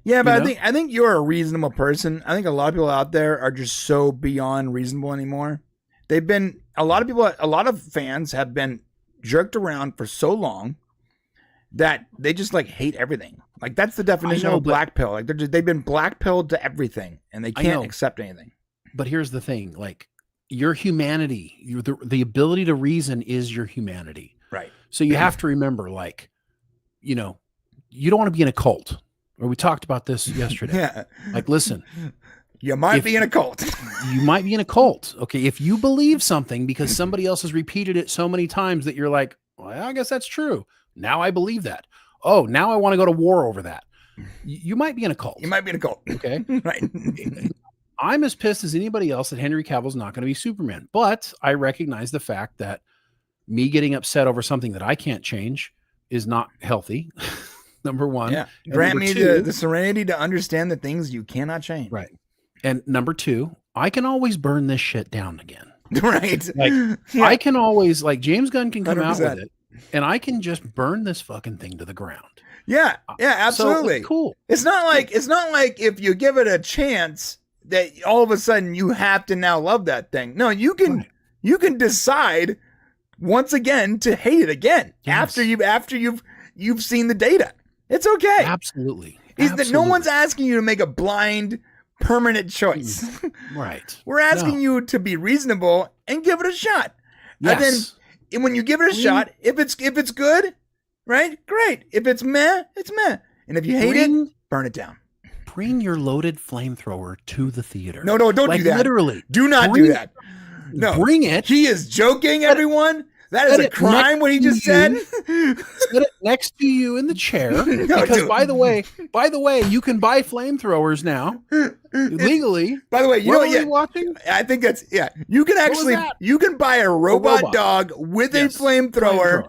Yeah, but I think you're a reasonable person. I think a lot of people out there are just so beyond reasonable anymore. A lot of fans have been jerked around for so long that they just like hate everything. Like that's the definition of a black pill. Like they've been black pilled to everything and they can't accept anything. But here's the thing, like your humanity, the ability to reason is your humanity. Right. So you have to remember, like, you don't want to be in a cult. Or we talked about this yesterday. Yeah. Like, listen. You might be in a cult. You might be in a cult. Okay. If you believe something because somebody else has repeated it so many times that you're like, well, I guess that's true. Now I believe that. Oh, now I want to go to war over that. You might be in a cult. You might be in a cult. Okay. Right. I'm as pissed as anybody else that Henry Cavill's not going to be Superman. But I recognize the fact that me getting upset over something that I can't change is not healthy. Number one. Yeah. Grant me the serenity to understand the things you cannot change. Right. And number two, I can always burn this shit down again. Right. Like I can always, like, James Gunn can come 100%. Out with it and I can just burn this fucking thing to the ground. Yeah. Yeah, absolutely. So it's cool. It's not like if you give it a chance that all of a sudden you have to now love that thing. No, you can decide once again to hate it again. Yes. after you've seen the data. It's okay. Absolutely. No one's asking you to make a blind permanent choice. Right. We're asking you to be reasonable and give it a shot. Yes. And then when you give it a shot, if it's good, right? Great. If it's meh, it's meh. And if you hate it, burn it down. Bring your loaded flamethrower to the theater. No, don't do that. Literally. Do not do that. No. Bring it. He is joking, everyone. That is a crime. What he just said. Set it next to you in the chair. No, Because dude. by the way, you can buy flamethrowers now legally. By the way, you know Where what? were Yeah, we watching? I think that's You can actually that? you can buy a robot dog with Yes, a flamethrower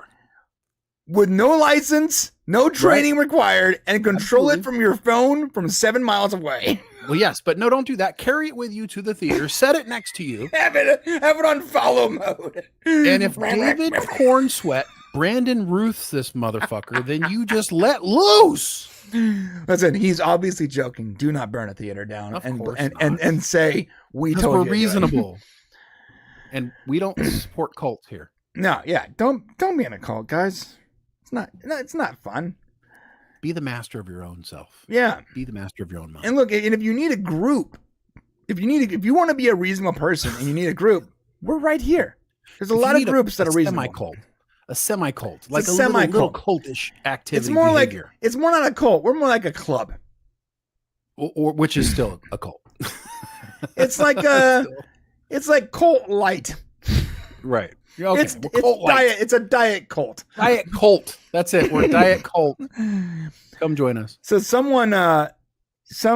with no license, no training required, and control it from your phone from 7 miles away. Well, yes, but no, don't do that. Carry it with you to the theater. Set it next to you. Have it on follow mode. And if David Cornsweat Brandon Ruths this motherfucker, then you just let loose. Listen, he's obviously joking. Do not burn a theater down and say we told we're you. Reasonable. And we don't support cults here. No, don't be in a cult, guys. It's not fun. Be the master of your own self. Yeah. Be the master of your own mind. And look, and if you need a group, if you want to be a reasonable person and you need a group, we're right here. There's a lot of groups that are reasonable. A semi-cult. Like a little cultish activity. It's more behavior. it's more not a cult. We're more like a club. Or which is still a cult. It's like it's like cult light. Right. Okay. It's diet. It's a diet cult. Diet cult. That's it. We're a diet cult. Come join us. So some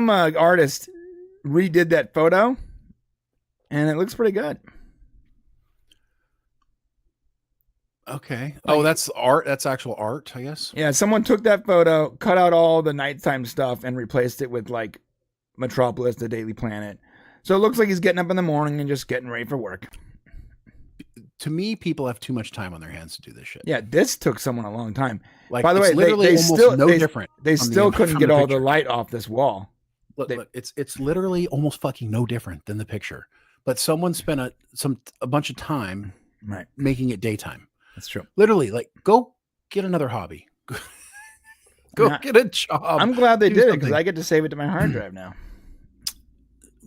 artist redid that photo, and it looks pretty good. Okay. Oh, that's art. That's actual art, I guess. Yeah, someone took that photo, cut out all the nighttime stuff, and replaced it with like Metropolis, the Daily Planet. So it looks like he's getting up in the morning and just getting ready for work. To me, people have too much time on their hands to do this shit. Yeah, this took someone a long time. Like, by the way, literally they still different. They still couldn't get all the light off this wall. Look, it's literally almost fucking no different than the picture. But someone spent a bunch of time making it daytime. That's true. Literally, like, go get another hobby. Go get a job. I'm glad they did it because I get to save it to my hard drive now.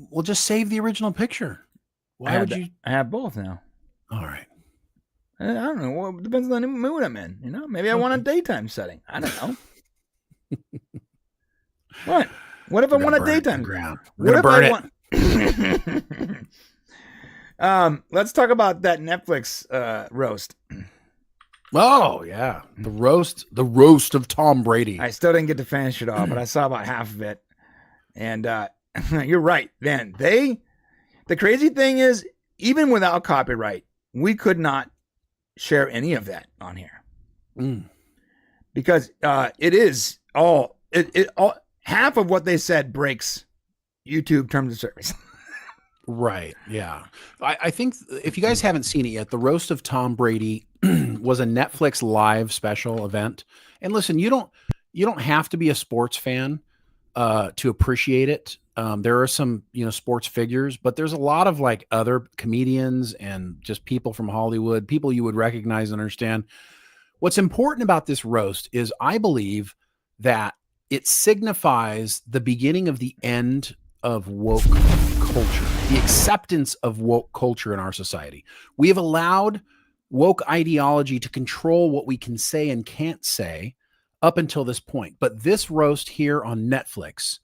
Well, just save the original picture. Why would you? I have both now. All right. I don't know. Well, it depends on the mood I'm in. You know, maybe I want a daytime setting. I don't know. What? What if I want a daytime ground? We're gonna burn it. Let's talk about that Netflix roast. Oh yeah, the roast of Tom Brady. I still didn't get to finish it all, but I saw about half of it. And you're right, man. The crazy thing is, even without copyright, we could not share any of that on here because it is all half of what they said breaks YouTube terms of service. Right. Yeah. I think if you guys haven't seen it yet, the roast of Tom Brady was a Netflix live special event. And listen, you don't have to be a sports fan to appreciate it. There are some, sports figures, but there's a lot of like other comedians and just people from Hollywood, people you would recognize and understand. What's important about this roast is I believe that it signifies the beginning of the end of woke culture, the acceptance of woke culture in our society. We have allowed woke ideology to control what we can say and can't say up until this point. But this roast here on Netflix,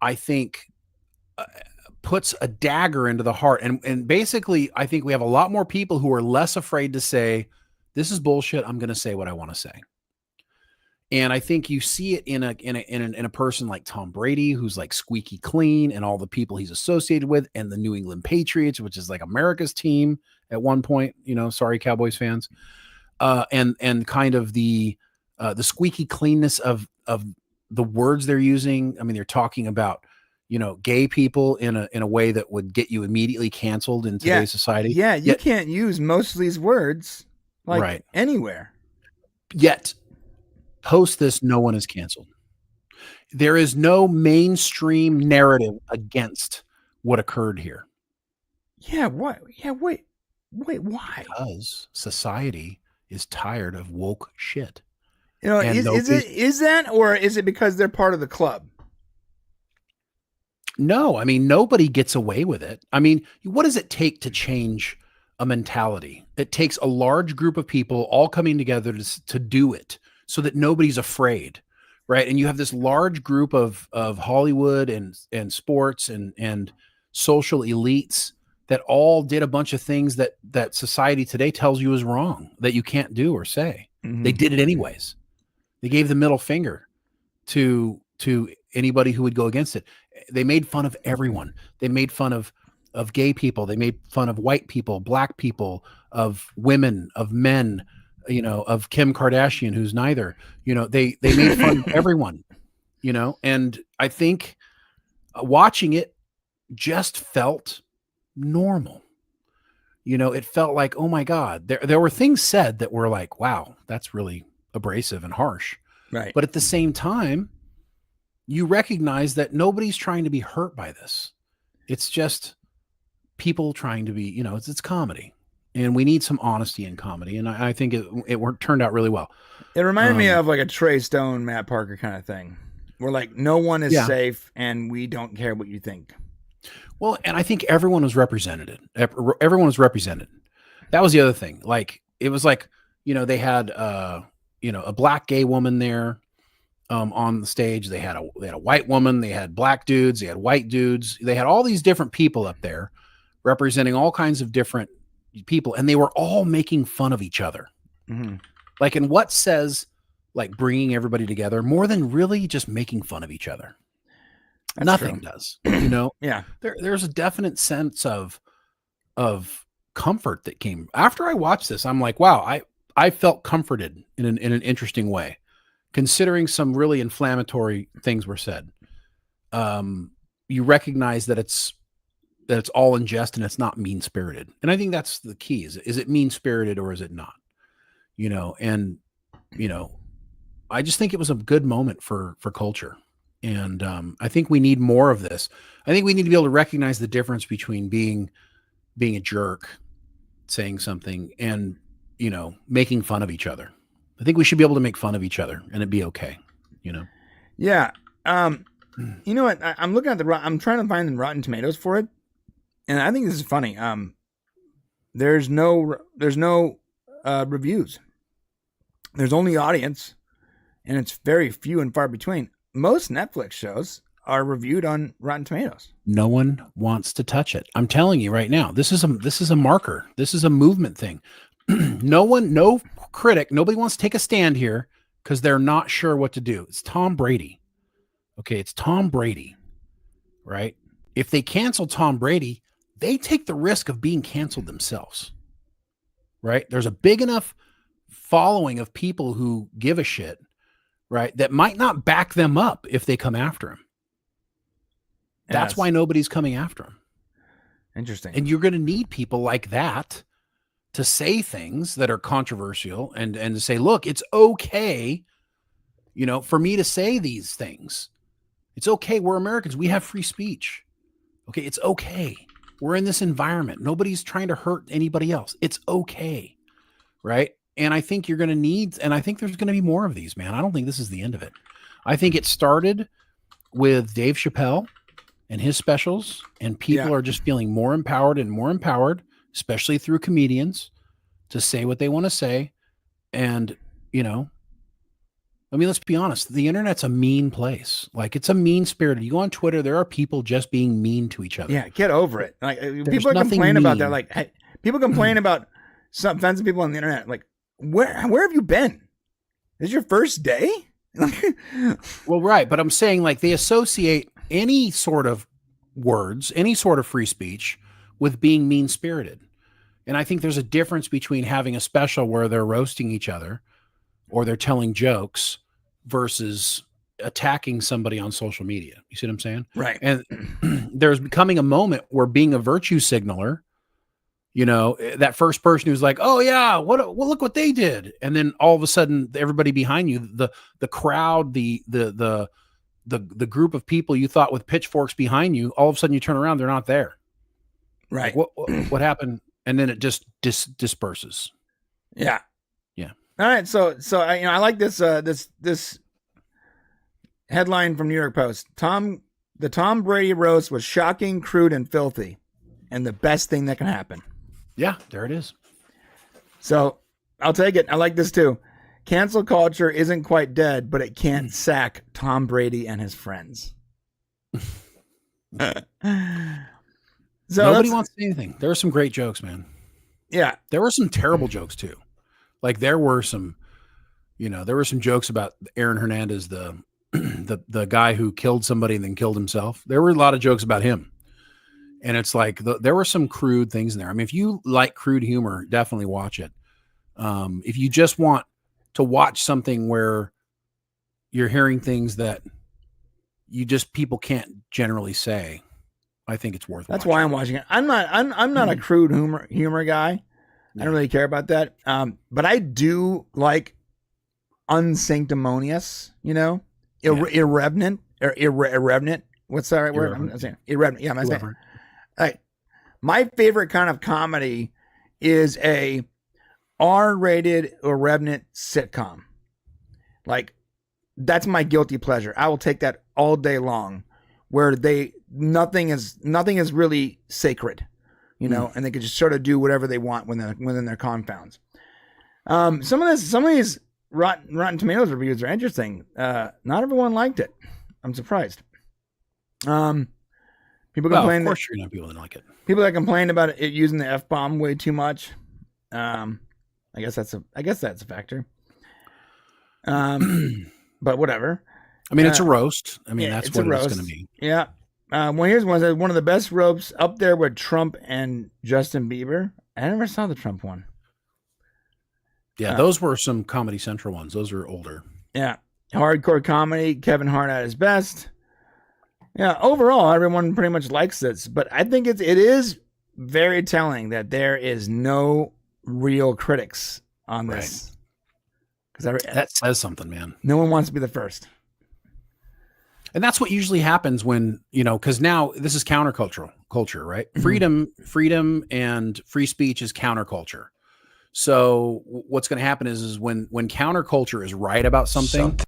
I think, puts a dagger into the heart. And basically, I think we have a lot more people who are less afraid to say, this is bullshit. I'm going to say what I want to say. And I think you see it in a person like Tom Brady, who's like squeaky clean, and all the people he's associated with, and the New England Patriots, which is like America's team at one point, sorry, Cowboys fans. And kind of the squeaky cleanness of the words they're using. I mean, they're talking about, gay people in a way that would get you immediately canceled in today's society. Yeah. You can't use most of these words anywhere. Yet post this, no one is canceled. There is no mainstream narrative against what occurred here. Yeah. What? Yeah. Wait, why? Because society is tired of woke shit. Is that, or is it because they're part of the club? No, I mean, nobody gets away with it. I mean, what does it take to change a mentality? It takes a large group of people all coming together to do it so that nobody's afraid, right? And you have this large group of Hollywood and sports and social elites that all did a bunch of things that society today tells you is wrong, that you can't do or say. They did it anyways. They gave the middle finger to anybody who would go against it. They made fun of everyone. They made fun of gay people. They made fun of white people, black people, of women, of men, of Kim Kardashian, who's neither. They made fun of everyone, and I think watching it just felt normal. It felt like, oh my God, there were things said that were like, wow, that's really abrasive and harsh. Right. But at the same time, you recognize that nobody's trying to be hurt by this. It's just people trying to be, it's comedy, and we need some honesty in comedy. And I think it turned out really well. It reminded me of like a Trey Stone, Matt Parker kind of thing, where like no one is safe and we don't care what you think. Well, and I think everyone was represented. Everyone was represented. That was the other thing. Like, it was like, they had, a black gay woman there on the stage. They had a white woman. They had black dudes. They had white dudes. They had all these different people up there representing all kinds of different people. And they were all making fun of each other. Mm-hmm. Like, and what says like bringing everybody together more than really just making fun of each other? That's Nothing true. does, Yeah. There's a definite sense of comfort that came after I watched this. I'm like, wow, I felt comforted in an interesting way, considering some really inflammatory things were said. You recognize that it's all in jest and it's not mean spirited. And I think that's the key. Is it mean spirited or is it not? I just think it was a good moment for culture. And I think we need more of this. I think we need to be able to recognize the difference between being a jerk, saying something, and, making fun of each other. I think we should be able to make fun of each other and it'd be okay. Yeah. You know what? I'm looking at I'm trying to find the Rotten Tomatoes for it. And I think this is funny. There's no reviews. There's only audience, and it's very few and far between. Most Netflix shows are reviewed on Rotten Tomatoes. No one wants to touch it. I'm telling you right now, this is a marker. This is a movement thing. No critic, nobody wants to take a stand here because they're not sure what to do. It's Tom Brady. Okay, it's Tom Brady, right? If they cancel Tom Brady, they take the risk of being canceled themselves, right? There's a big enough following of people who give a shit, right, that might not back them up if they come after him. That's why nobody's coming after him. Interesting. And you're going to need people like that to say things that are controversial and to say, look, it's okay, for me to say these things. It's okay. We're Americans. We have free speech. Okay. It's okay. We're in this environment. Nobody's trying to hurt anybody else. It's okay. Right. And I think you're going to need, and I think there's going to be more of these, man. I don't think this is the end of it. I think it started with Dave Chappelle and his specials, and people are just feeling more empowered, especially through comedians, to say what they want to say. And, let's be honest. The internet's a mean place. Like, it's a mean spirited. You go on Twitter, there are people just being mean to each other. Yeah. Get over it. Like, people complain about that. Like, hey, people complain about some offensive people on the internet. Like, where have you been? This is your first day? Well, right. But I'm saying, like, they associate any sort of words, any sort of free speech with being mean spirited. And I think there's a difference between having a special where they're roasting each other or they're telling jokes versus attacking somebody on social media. You see what I'm saying? Right. And there's becoming a moment where being a virtue signaler, that first person who's like, oh yeah, well, look what they did. And then all of a sudden everybody behind you, the crowd, the group of people you thought with pitchforks behind you, all of a sudden you turn around, they're not there. Right. Like, what happened? And then it just disperses. Yeah. Yeah. All right. So I like this this headline from New York Post. The Tom Brady roast was shocking, crude, and filthy, and the best thing that can happen. Yeah, there it is. So I'll take it. I like this too. Cancel culture isn't quite dead, but it can't sack Tom Brady and his friends. So nobody wants to say anything. There were some great jokes, man. Yeah. There were some terrible jokes too. Like there were some jokes about Aaron Hernandez, the guy who killed somebody and then killed himself. There were a lot of jokes about him. And it's like there were some crude things in there. I mean, if you like crude humor, definitely watch it. If you just want to watch something where you're hearing things that people can't generally say, I think it's worth That's watching. why I'm watching it. I'm not a crude humor guy. I don't really care about that. But I do like unsanctimonious, irreverent or irreverent. What's the right word? I'm saying irreverent. Yeah, I'm saying. Right. My favorite kind of comedy is a R-rated irreverent sitcom. Like that's my guilty pleasure. I will take that all day long, where nothing is really sacred, and they can just sort of do whatever they want within their confounds. Some of these Rotten Tomatoes reviews are interesting. Not everyone liked it. I'm surprised. People complain. Of course, you're gonna have people that like it. People that complained about it using the F-bomb way too much. I guess that's a factor. But whatever. I mean, it's a roast. I mean, yeah, that's what it's going to be. Yeah. Well, here's one. One of the best ropes up there with Trump and Justin Bieber. I never saw the Trump one. Yeah, those were some Comedy Central ones. Those are older. Yeah. Hardcore comedy. Kevin Hart at his best. Yeah. Overall, everyone pretty much likes this, but I think it is very telling that there is no real critics on this. Because that says something, man. No one wants to be the first. And that's what usually happens when, because now this is countercultural culture, right? Mm-hmm. Freedom and free speech is counterculture. So what's going to happen is when counterculture is right about something,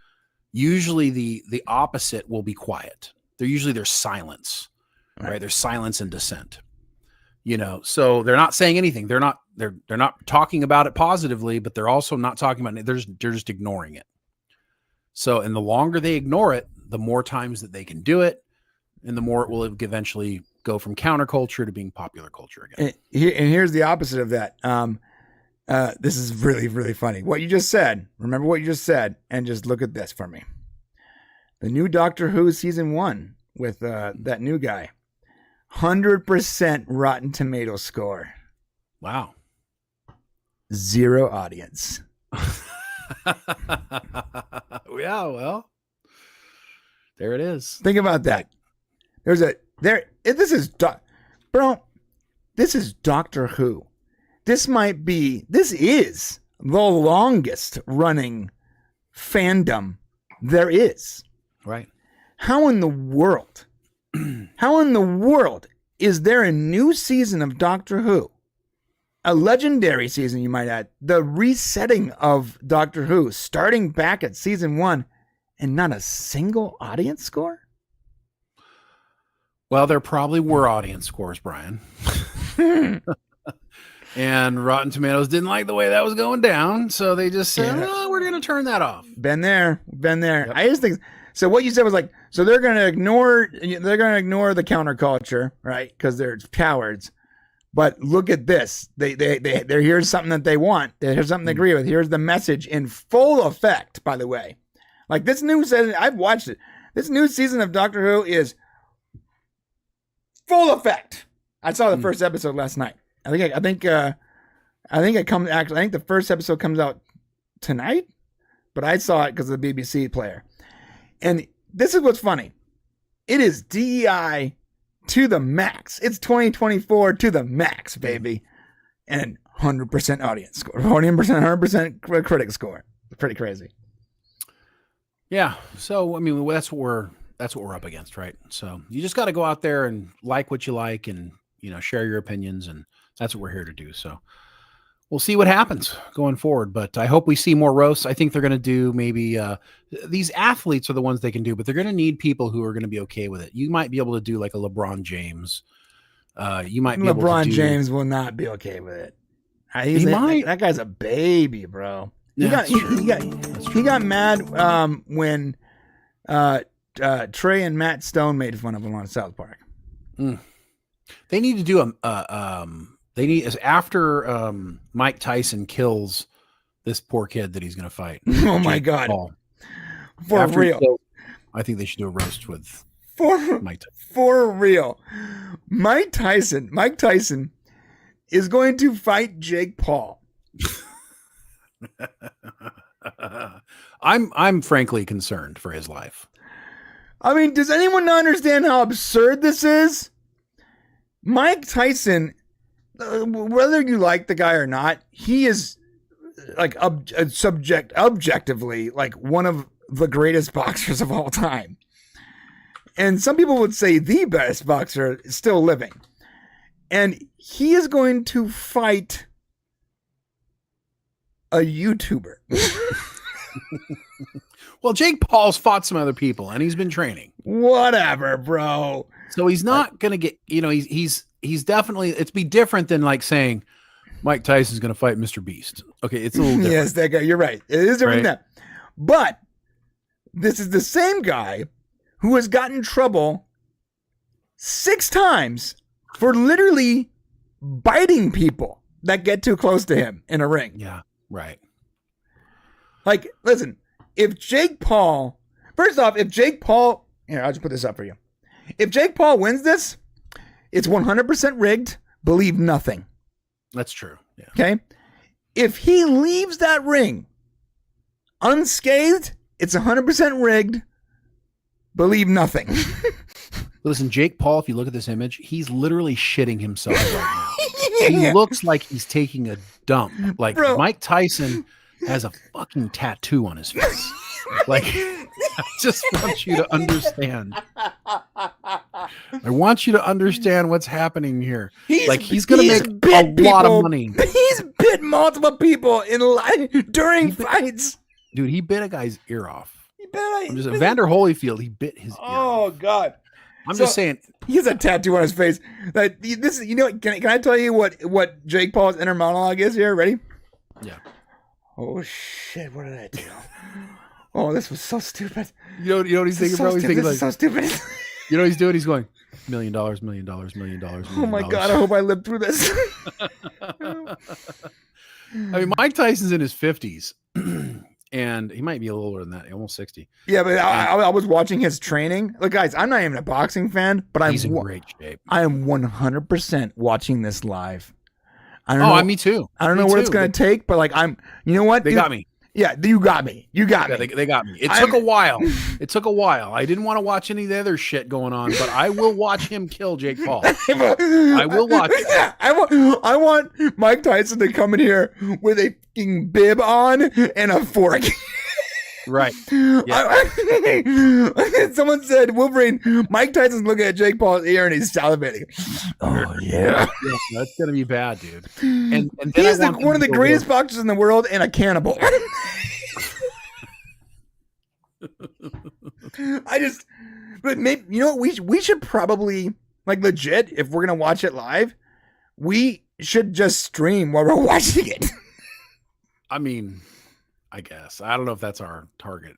usually the opposite will be quiet. There's silence, right? There's silence and dissent. So they're not saying anything. They're not talking about it positively, but they're also not talking about it. They're just ignoring it. So, and the longer they ignore it, the more times that they can do it, and the more it will eventually go from counterculture to being popular culture again. And here's the opposite of that. This is really, really funny. What you just said, remember what you just said, and just look at this for me. The new Doctor Who season 1 with that new guy. 100% Rotten Tomato score. Wow. 0 audience. Yeah, well, there it is. Think about that. This is Doctor Who. This is the longest running fandom there is. Right. How in the world is there a new season of Doctor Who? A legendary season, you might add. The resetting of Doctor Who, starting back at season 1, and not a single audience score? Well, there probably were audience scores, Brian. And Rotten Tomatoes didn't like the way that was going down, so they just said, we're going to turn that off. Been there. Yep. I just think so. What you said was like, so they're going to ignore the counterculture, right? Because they're cowards. But look at this. They're here's something that they want. Here's something they agree with. Here's the message in full effect, by the way. Like this new season, I've watched it. This new season of Doctor Who is full effect. I saw the first episode last night. I think the first episode comes out tonight, but I saw it because of the BBC player. And this is what's funny. It is DEI to the max. It's 2024 to the max, baby. And 100% audience score. 100% critic score. It's pretty crazy. Yeah. So, I mean, that's what we're up against, right? So you just got to go out there and like what you like and, share your opinions. And that's what we're here to do. So we'll see what happens going forward, but I hope we see more roasts. I think they're going to do maybe these athletes are the ones they can do, but they're going to need people who are going to be okay with it. You might be able to do like a LeBron James. You might be LeBron James will not be okay with it. That guy's a baby, bro. He got mad when Trey and Matt Stone made fun of him on South Park. They need to do they need as after Mike Tyson kills this poor kid that he's going to fight. Oh my God. For After real. I think they should do a roast with Mike Tyson. For real. Mike Tyson is going to fight Jake Paul. I'm frankly concerned for his life. I mean, does anyone not understand how absurd this is? Mike Tyson, whether you like the guy or not, he is like objectively like one of the greatest boxers of all time. And some people would say the best boxer still living. And he is going to fight a YouTuber. Well, Jake Paul's fought some other people and he's been training. Whatever, bro. So he's not going to get, he's definitely, it's be different than like saying Mike Tyson's going to fight Mr. Beast. Okay. It's a little different. Yes, that guy. You're right. It is different than that. But this is the same guy who has gotten in trouble 6 times for literally biting people that get too close to him in a ring. Yeah. Right. Like, listen, if Jake Paul, first off, here, I'll just put this up for you. If Jake Paul wins this, it's 100% rigged. Believe nothing. That's true. Yeah. Okay. If he leaves that ring unscathed, it's 100% rigged. Believe nothing. Listen, Jake Paul, if you look at this image, he's literally shitting himself right now. He looks like he's taking a dump. Like Bro. Mike Tyson has a fucking tattoo on his face. Like, I just want you to understand. I want you to understand what's happening here. He's going to make a lot of money. He's bit multiple people in life during fights. Dude, he bit a guy's ear off. He bit Vander Holyfield, he bit his ear Oh, off. God. I'm just saying. He has a tattoo on his face. Like, this, can I tell you what Jake Paul's inner monologue is here? Ready? Yeah. Oh, shit. What did I do? Oh, this was so stupid. You know what he's thinking, bro? He's thinking this is so stupid. You know what he's doing? He's going, $1 million, $1 million, $1 million. Oh, my God. I hope I lived through this. I mean, Mike Tyson's in his 50s. And he might be a little older than that, almost 60. Yeah, but I was watching his training. Look, guys, I'm not even a boxing fan, but he's in great shape. I am 100% watching this live. I don't know. Me too. I don't know what it's going to take, but like you know what? They got me. Yeah, you got me. You got me. They got me. It took a while. It took a while. I didn't want to watch any of the other shit going on, but I will watch him kill Jake Paul. I will watch it. Yeah, I want Mike Tyson to come in here with a fucking bib on and a fork. Right. Yeah. Someone said, Wolverine, Mike Tyson's looking at Jake Paul's ear and he's salivating. Oh, yeah. That's going to be bad, dude. And he's one of the greatest boxers in the world and a cannibal. But maybe, you know what? We should probably, like, legit, if we're going to watch it live, we should just stream while we're watching it. I mean, I guess. I don't know if that's our target,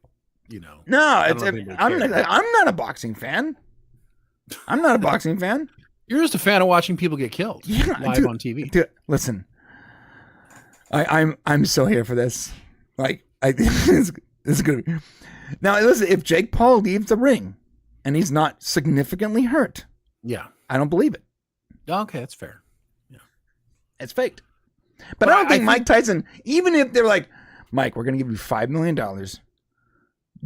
No, I'm not a boxing fan. I'm not a boxing fan. You're just a fan of watching people get killed live on TV. Dude, listen, I'm so here for this. Like, this is good. Now, listen, if Jake Paul leaves the ring and he's not significantly hurt, I don't believe it. Okay, that's fair. Yeah, it's faked. But I don't think Mike Tyson, even if they're like, Mike, we're going to give you $5 million,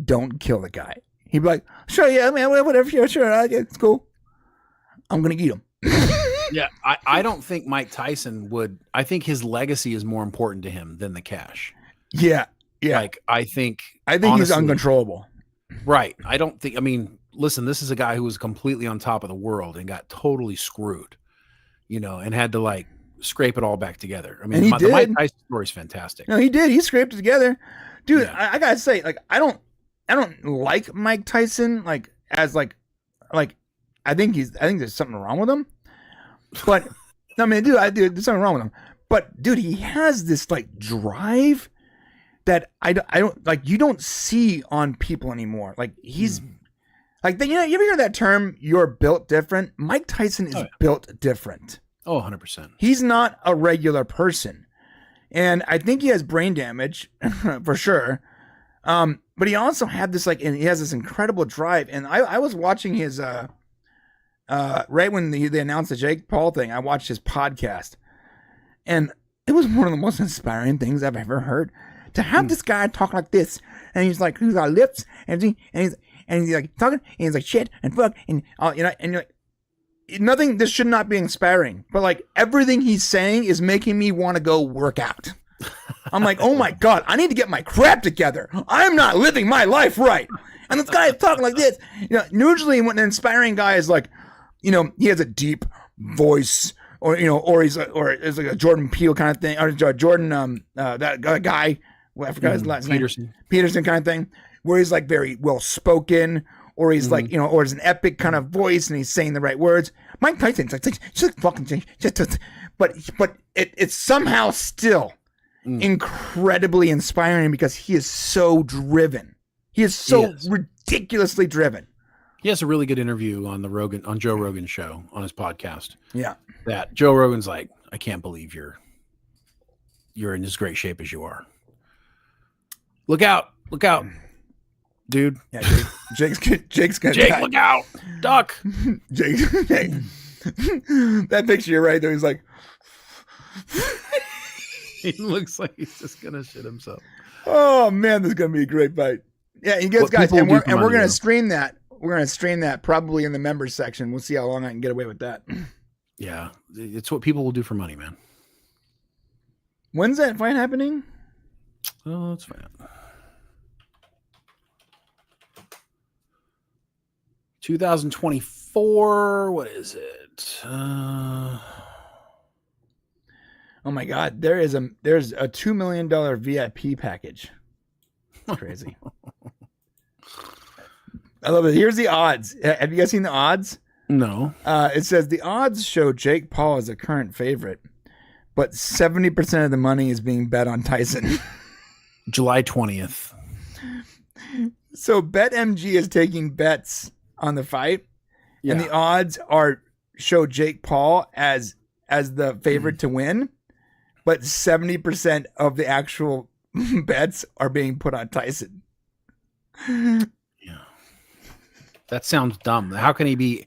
don't kill the guy. He'd be like, sure, yeah, man, whatever, sure, it's cool. I'm going to eat him. Yeah, I don't think Mike Tyson would. I think his legacy is more important to him than the cash. Yeah. Like, I think honestly, he's uncontrollable. Right. I don't think, listen, this is a guy who was completely on top of the world and got totally screwed, and had to like scrape it all back together. I mean, the Mike Tyson story is fantastic. No, he did. He scraped it together. Dude, yeah. I gotta say, like, I don't like Mike Tyson, like, as like, I think there's something wrong with him. But, dude, there's something wrong with him. But, dude, he has this, like, drive that I don't, like, you don't see on people anymore. Like, he's, Like, you ever hear that term, you're built different? Mike Tyson is built different. Oh, 100%. He's not a regular person. And I think he has brain damage for sure. But he also had this, like, and he has this incredible drive. And I was watching his, right when they announced the Jake Paul thing, I watched his podcast. And it was one of the most inspiring things I've ever heard. To have this guy talk like this, and he's like, he's got lips, and he's like talking, and he's like shit and fuck, and you know, and you're like, nothing. This should not be inspiring, but like everything he's saying is making me want to go work out. I'm like, oh my god, I need to get my crap together. I'm not living my life right, and this guy is talking like this. You know, usually when an inspiring guy is like, you know, he has a deep voice. Or you know, or it's like a Jordan Peele kind of thing, or Jordan, that guy, well, I forgot his last name, Peterson kind of thing, where he's like very well spoken, or he's like, you know, or it's an epic kind of voice, and he's saying the right words. Mike Tyson's like just fucking, but it's somehow still incredibly inspiring because he is so driven. He is so ridiculously driven. He has a really good interview on Joe Rogan's show on his podcast. Yeah. That Joe Rogan's like, I can't believe you're in as great shape as you are. Look out, dude. Yeah, Jake's gonna Jake, die. look out, duck. Jake. That picture, you're right. There, he's like, he looks like he's just gonna shit himself. oh man, this is gonna be a great fight. Yeah, he gets guys, and we're gonna stream that. We're going to stream that probably in the members section. We'll see how long I can get away with that. Yeah. It's what people will do for money, man. When's that fight happening? Oh, let's find out. 2024. What is it? Oh my God. There's a $2 million VIP package. That's crazy. I love it. Here's the odds. Have you guys seen the odds? No. It says the odds show Jake Paul as a current favorite, but 70% of the money is being bet on Tyson. July 20th. So BetMG is taking bets on the fight, and the odds show Jake Paul as the favorite to win, but 70% of the actual bets are being put on Tyson. That sounds dumb. If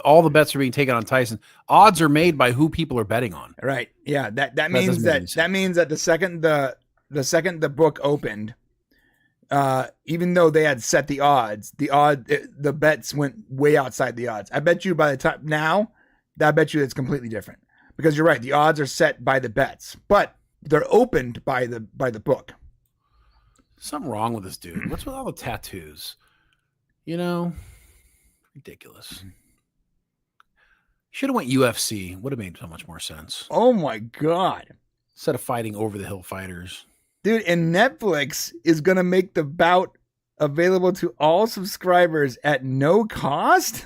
all the bets are being taken on Tyson, odds are made by who people are betting on. Right. Yeah. That means that the second the book opened, even though they had set the bets went way outside the odds. I bet you by the time now, I bet you it's completely different because you're right. The odds are set by the bets, but they're opened by the book. Something wrong with this dude. What's with all the tattoos? You know, ridiculous. Should have went UFC. Would have made so much more sense. Oh my God. Instead of fighting over the hill fighters. Dude, and Netflix is going to make the bout available to all subscribers at no cost?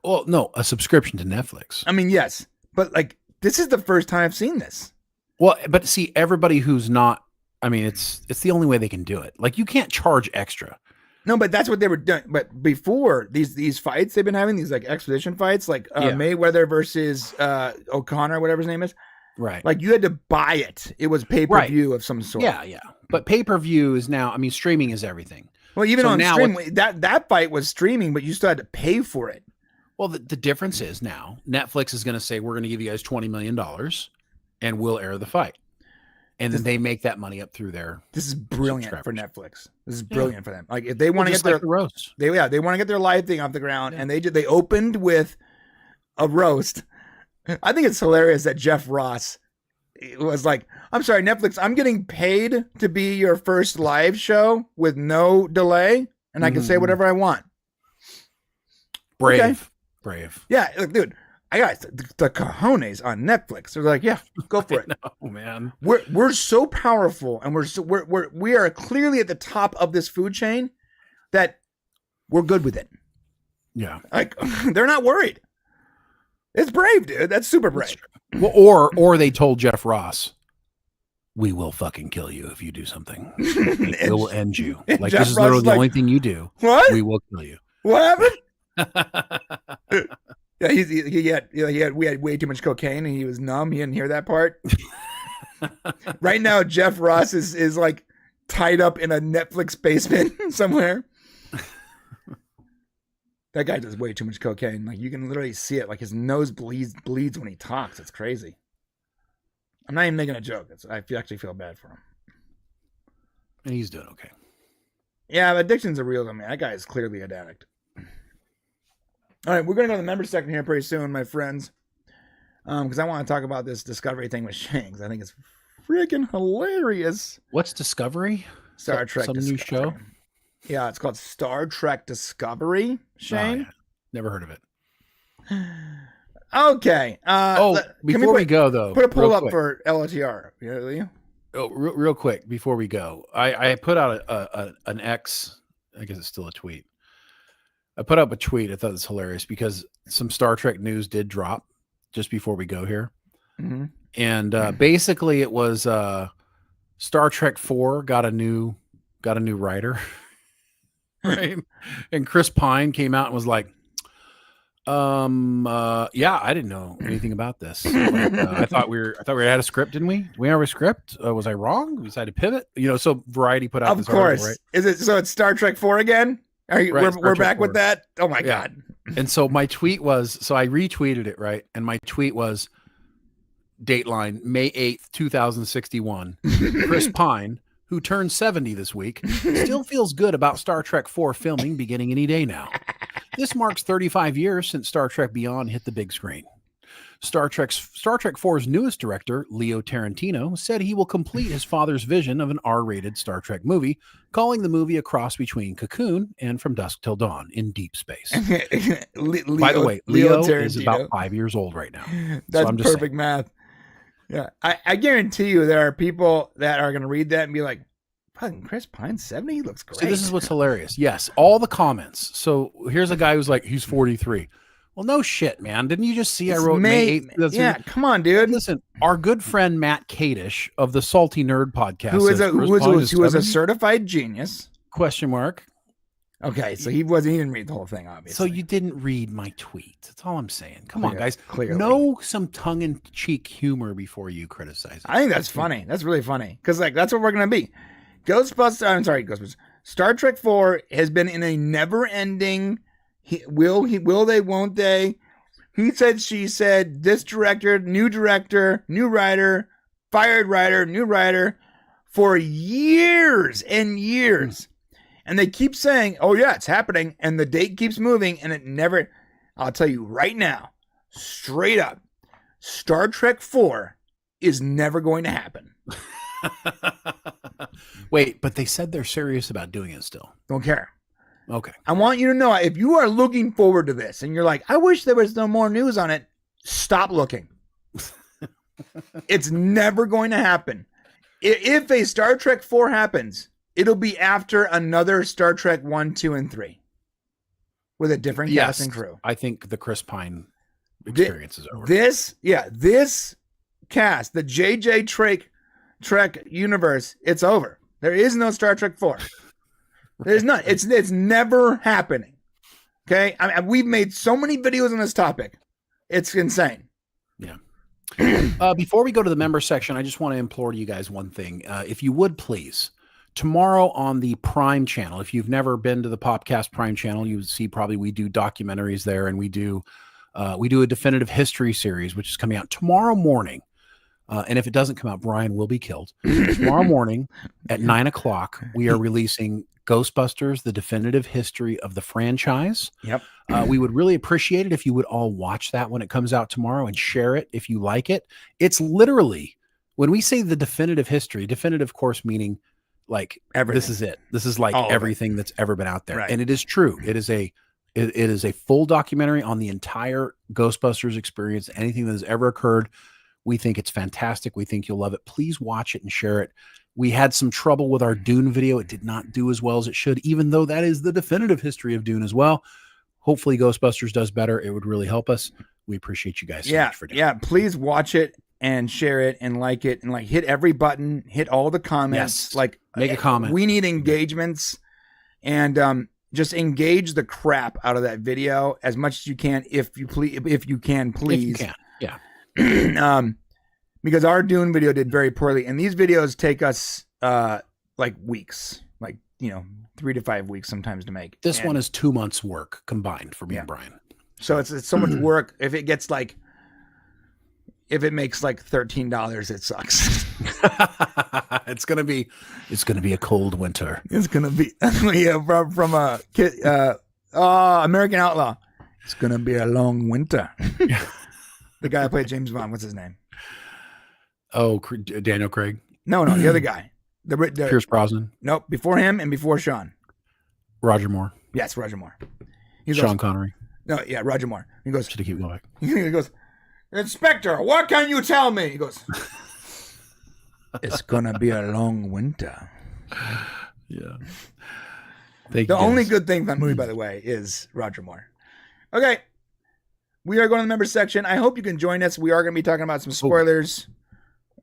Well, no, a subscription to Netflix. I mean, yes. But like, this is the first time I've seen this. Well, but see, everybody who's not, I mean, it's the only way they can do it. Like, you can't charge extra. No, but that's what they were doing. But before these fights they've been having, these like exposition fights, like Mayweather versus O'Connor, whatever his name is. Right. Like you had to buy it. It was pay-per-view of some sort. Yeah, yeah. But pay-per-view is now, I mean, streaming is everything. Well, even on stream, that fight was streaming, but you still had to pay for it. Well, the difference is now Netflix is going to say, we're going to give you guys $20 million and we'll air the fight. And then they make that money up through their. This is brilliant for Netflix. This is brilliant for them. Like if they want to get their roast, they want to get their live thing off the ground, and they opened with a roast. I think it's hilarious that Jeff Ross was like, "I'm sorry, Netflix. I'm getting paid to be your first live show with no delay, and I can say whatever I want." Brave, okay. Brave. Yeah, look, dude. I got the cojones on Netflix. They're like, yeah, go for it. No, man. We're so powerful, and we are clearly at the top of this food chain that we're good with it. Yeah, like they're not worried. It's brave, dude. That's super brave. Well, or they told Jeff Ross, we will fucking kill you if you do something. We will end you. Like, Jeff this is Ross literally is the like, only thing you do. What? We will kill you. What happened? Yeah, we had way too much cocaine and he was numb. He didn't hear that part. Right now, Jeff Ross is like tied up in a Netflix basement somewhere. That guy does way too much cocaine. Like, you can literally see it. Like, his nose bleeds when he talks. It's crazy. I'm not even making a joke. I actually feel bad for him. And he's doing okay. Yeah, addiction's a real thing, man. That guy is clearly an addict. All right, we're going to go to the member section here pretty soon, my friends. Because I want to talk about this Discovery thing with Shanks. I think it's freaking hilarious. What's Discovery? Star Trek Some Discovery. new show? Yeah, it's called Star Trek Discovery, Shane. Oh, yeah. Never heard of it. Okay. Before we go, though. Put a poll real up quick. for LOTR. Will you? Oh, real quick before we go. I put out an X. I guess it's still a tweet. I put up a tweet. I thought it was hilarious because some Star Trek news did drop just before we go here. Mm-hmm. And basically it was Star Trek 4 got a new writer. Right. And Chris Pine came out and was like, yeah, I didn't know anything about this. Like, I thought we had a script, didn't we? We have a script. Was I wrong? We decided to pivot. So Variety put out. Of this course. article, right? Is it so? It's Star Trek 4 again. Are you? Right, We're back 4. with that. Oh my Yeah. god. And so my tweet was. So I retweeted it, right? And my tweet was, Dateline May 8th, 2061. Chris Pine, who turned 70 this week, still feels good about Star Trek 4 filming beginning any day now. This marks 35 years since Star Trek Beyond hit the big screen. Star Trek 4's newest director, Leo Tarantino, said he will complete his father's vision of an R-rated Star Trek movie, calling the movie a cross between Cocoon and From Dusk Till Dawn in deep space. By the way, Leo is about 5 years old right now. That's so I'm just perfect saying. math. Yeah, I guarantee you there are people that are going to read that and be like, fucking Chris Pine, 70? He looks great. So this is what's hilarious. Yes, all the comments. So here's a guy who's like, he's 43. Well, no shit, man. Didn't you just see I wrote May 8th? Yeah, come on, dude. Listen, our good friend Matt Kadish of the Salty Nerd podcast, who was a says, certified genius? question mark. Okay, so he didn't read the whole thing, obviously. So you didn't read my tweet. That's all I'm saying. Come on, guys. Clearly. Know some tongue-in-cheek humor before you criticize it. I think that's funny. That's really funny. Because that's what we're gonna be. Ghostbusters. Star Trek 4 has been in a never-ending will they, won't they? He said, she said, this director, new writer, fired writer, new writer, for years and years. And they keep saying, oh yeah, it's happening. And the date keeps moving and it never, I'll tell you right now, straight up, Star Trek 4 is never going to happen. Wait, but they said they're serious about doing it still. Don't care. Okay. I want you to know, if you are looking forward to this and you're like, I wish there was no more news on it, stop looking. It's never going to happen. If a Star Trek 4 happens, it'll be after another Star Trek 1, 2, and 3 with a different cast and crew. I think the Chris Pine experience is over. This cast, the JJ Trek universe, it's over. There is no Star Trek 4. There's none. It's never happening. Okay, I mean, we've made so many videos on this topic. It's insane. Yeah. Before we go to the member section, I just want to implore you guys one thing. If you would please, tomorrow on the Prime channel, if you've never been to the Popcast Prime channel, you see probably we do documentaries there, and we do a definitive history series, which is coming out tomorrow morning. And if it doesn't come out, Brian will be killed. Tomorrow morning at 9:00, we are releasing Ghostbusters, the definitive history of the franchise. Yep. We would really appreciate it if you would all watch that when it comes out tomorrow and share it if you like it. It's literally, when we say the definitive history, definitive, of course, meaning like everything. This is it. This is like everything that's ever been out there. Right. And it is true. It is a full documentary on the entire Ghostbusters experience, anything that has ever occurred. We think it's fantastic. We think you'll love it. Please watch it and share it. We had some trouble with our Dune video. It did not do as well as it should, even though that is the definitive history of Dune as well. Hopefully Ghostbusters does better. It would really help us. We appreciate you guys so much for doing it. Yeah, please watch it and share it and like it and like hit every button, hit all the comments. Yes. Like Make a comment. We need engagements and just engage the crap out of that video as much as you can if you can, please. If you can. Yeah. Because our Dune video did very poorly, and these videos take us like weeks, like 3 to 5 weeks sometimes to make. This one is 2 months work combined for me and Brian. So it's so much work. If it makes like $13, it sucks. It's gonna be a cold winter. It's gonna be from a kid, American Outlaw. It's gonna be a long winter. The guy that played James Bond, what's his name? Oh, Daniel Craig. No, the other guy. The Pierce Brosnan. Nope, before him and before Sean. Roger Moore. Yes, Roger Moore. Sean Connery. No, yeah, Roger Moore. He goes. Should have keep going. He goes, Inspector, what can you tell me? He goes, it's gonna be a long winter. Yeah. The only good thing about the movie, by the way, is Roger Moore. Okay. We are going to the members section. I hope you can join us. We are going to be talking about some spoilers.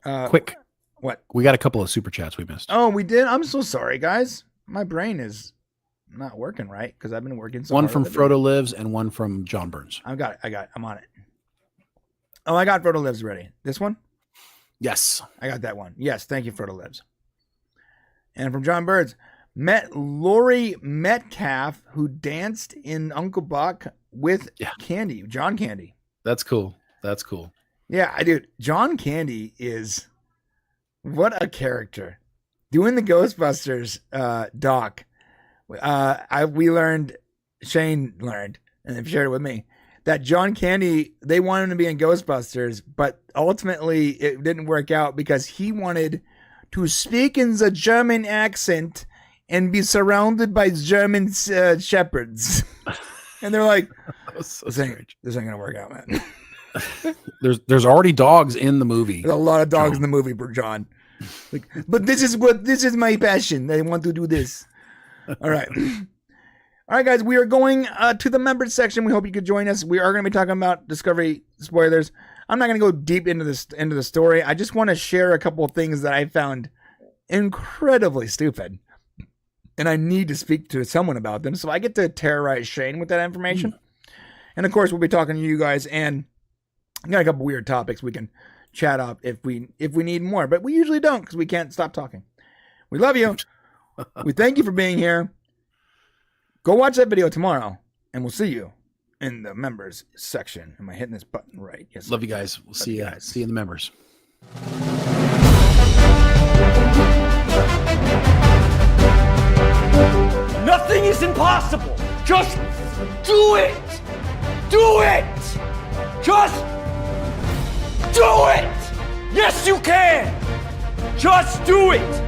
Quick. What? We got a couple of super chats we missed. Oh, we did? I'm so sorry, guys. My brain is not working right because I've been working so One hard from with it. Frodo Lives and one from John Burns. I got it. I'm on it. Oh, I got Frodo Lives ready. This one? Yes. I got that one. Yes, thank you, Frodo Lives. And from John Burns, met Laurie Metcalf, who danced in Uncle Buck with Candy, John Candy. That's cool. That's cool. Yeah, dude. John Candy is what a character. Doing the Ghostbusters doc, Shane learned, and shared it with me, that John Candy, they wanted him to be in Ghostbusters, but ultimately it didn't work out because he wanted to speak in the German accent and be surrounded by German shepherds. And they're like, so this ain't going to work out, man. There's already dogs in the movie. There's a lot of dogs in the movie for John. Like, but this is my passion. I want to do this. All right. All right, guys, we are going to the members section. We hope you could join us. We are going to be talking about Discovery spoilers. I'm not going to go deep into the story. I just want to share a couple of things that I found incredibly stupid, and I need to speak to someone about them. So I get to terrorize Shane with that information. And of course, we'll be talking to you guys, and I got a couple weird topics we can chat up if we need more, but we usually don't because we can't stop talking. We love you. We thank you for being here. Go watch that video tomorrow, and we'll see you in the members section. Am I hitting this button right? Yes. Love you guys. We'll see you guys. See you in the members. Nothing is impossible. Just do it. Do it. Just do it. Yes, you can. Just do it.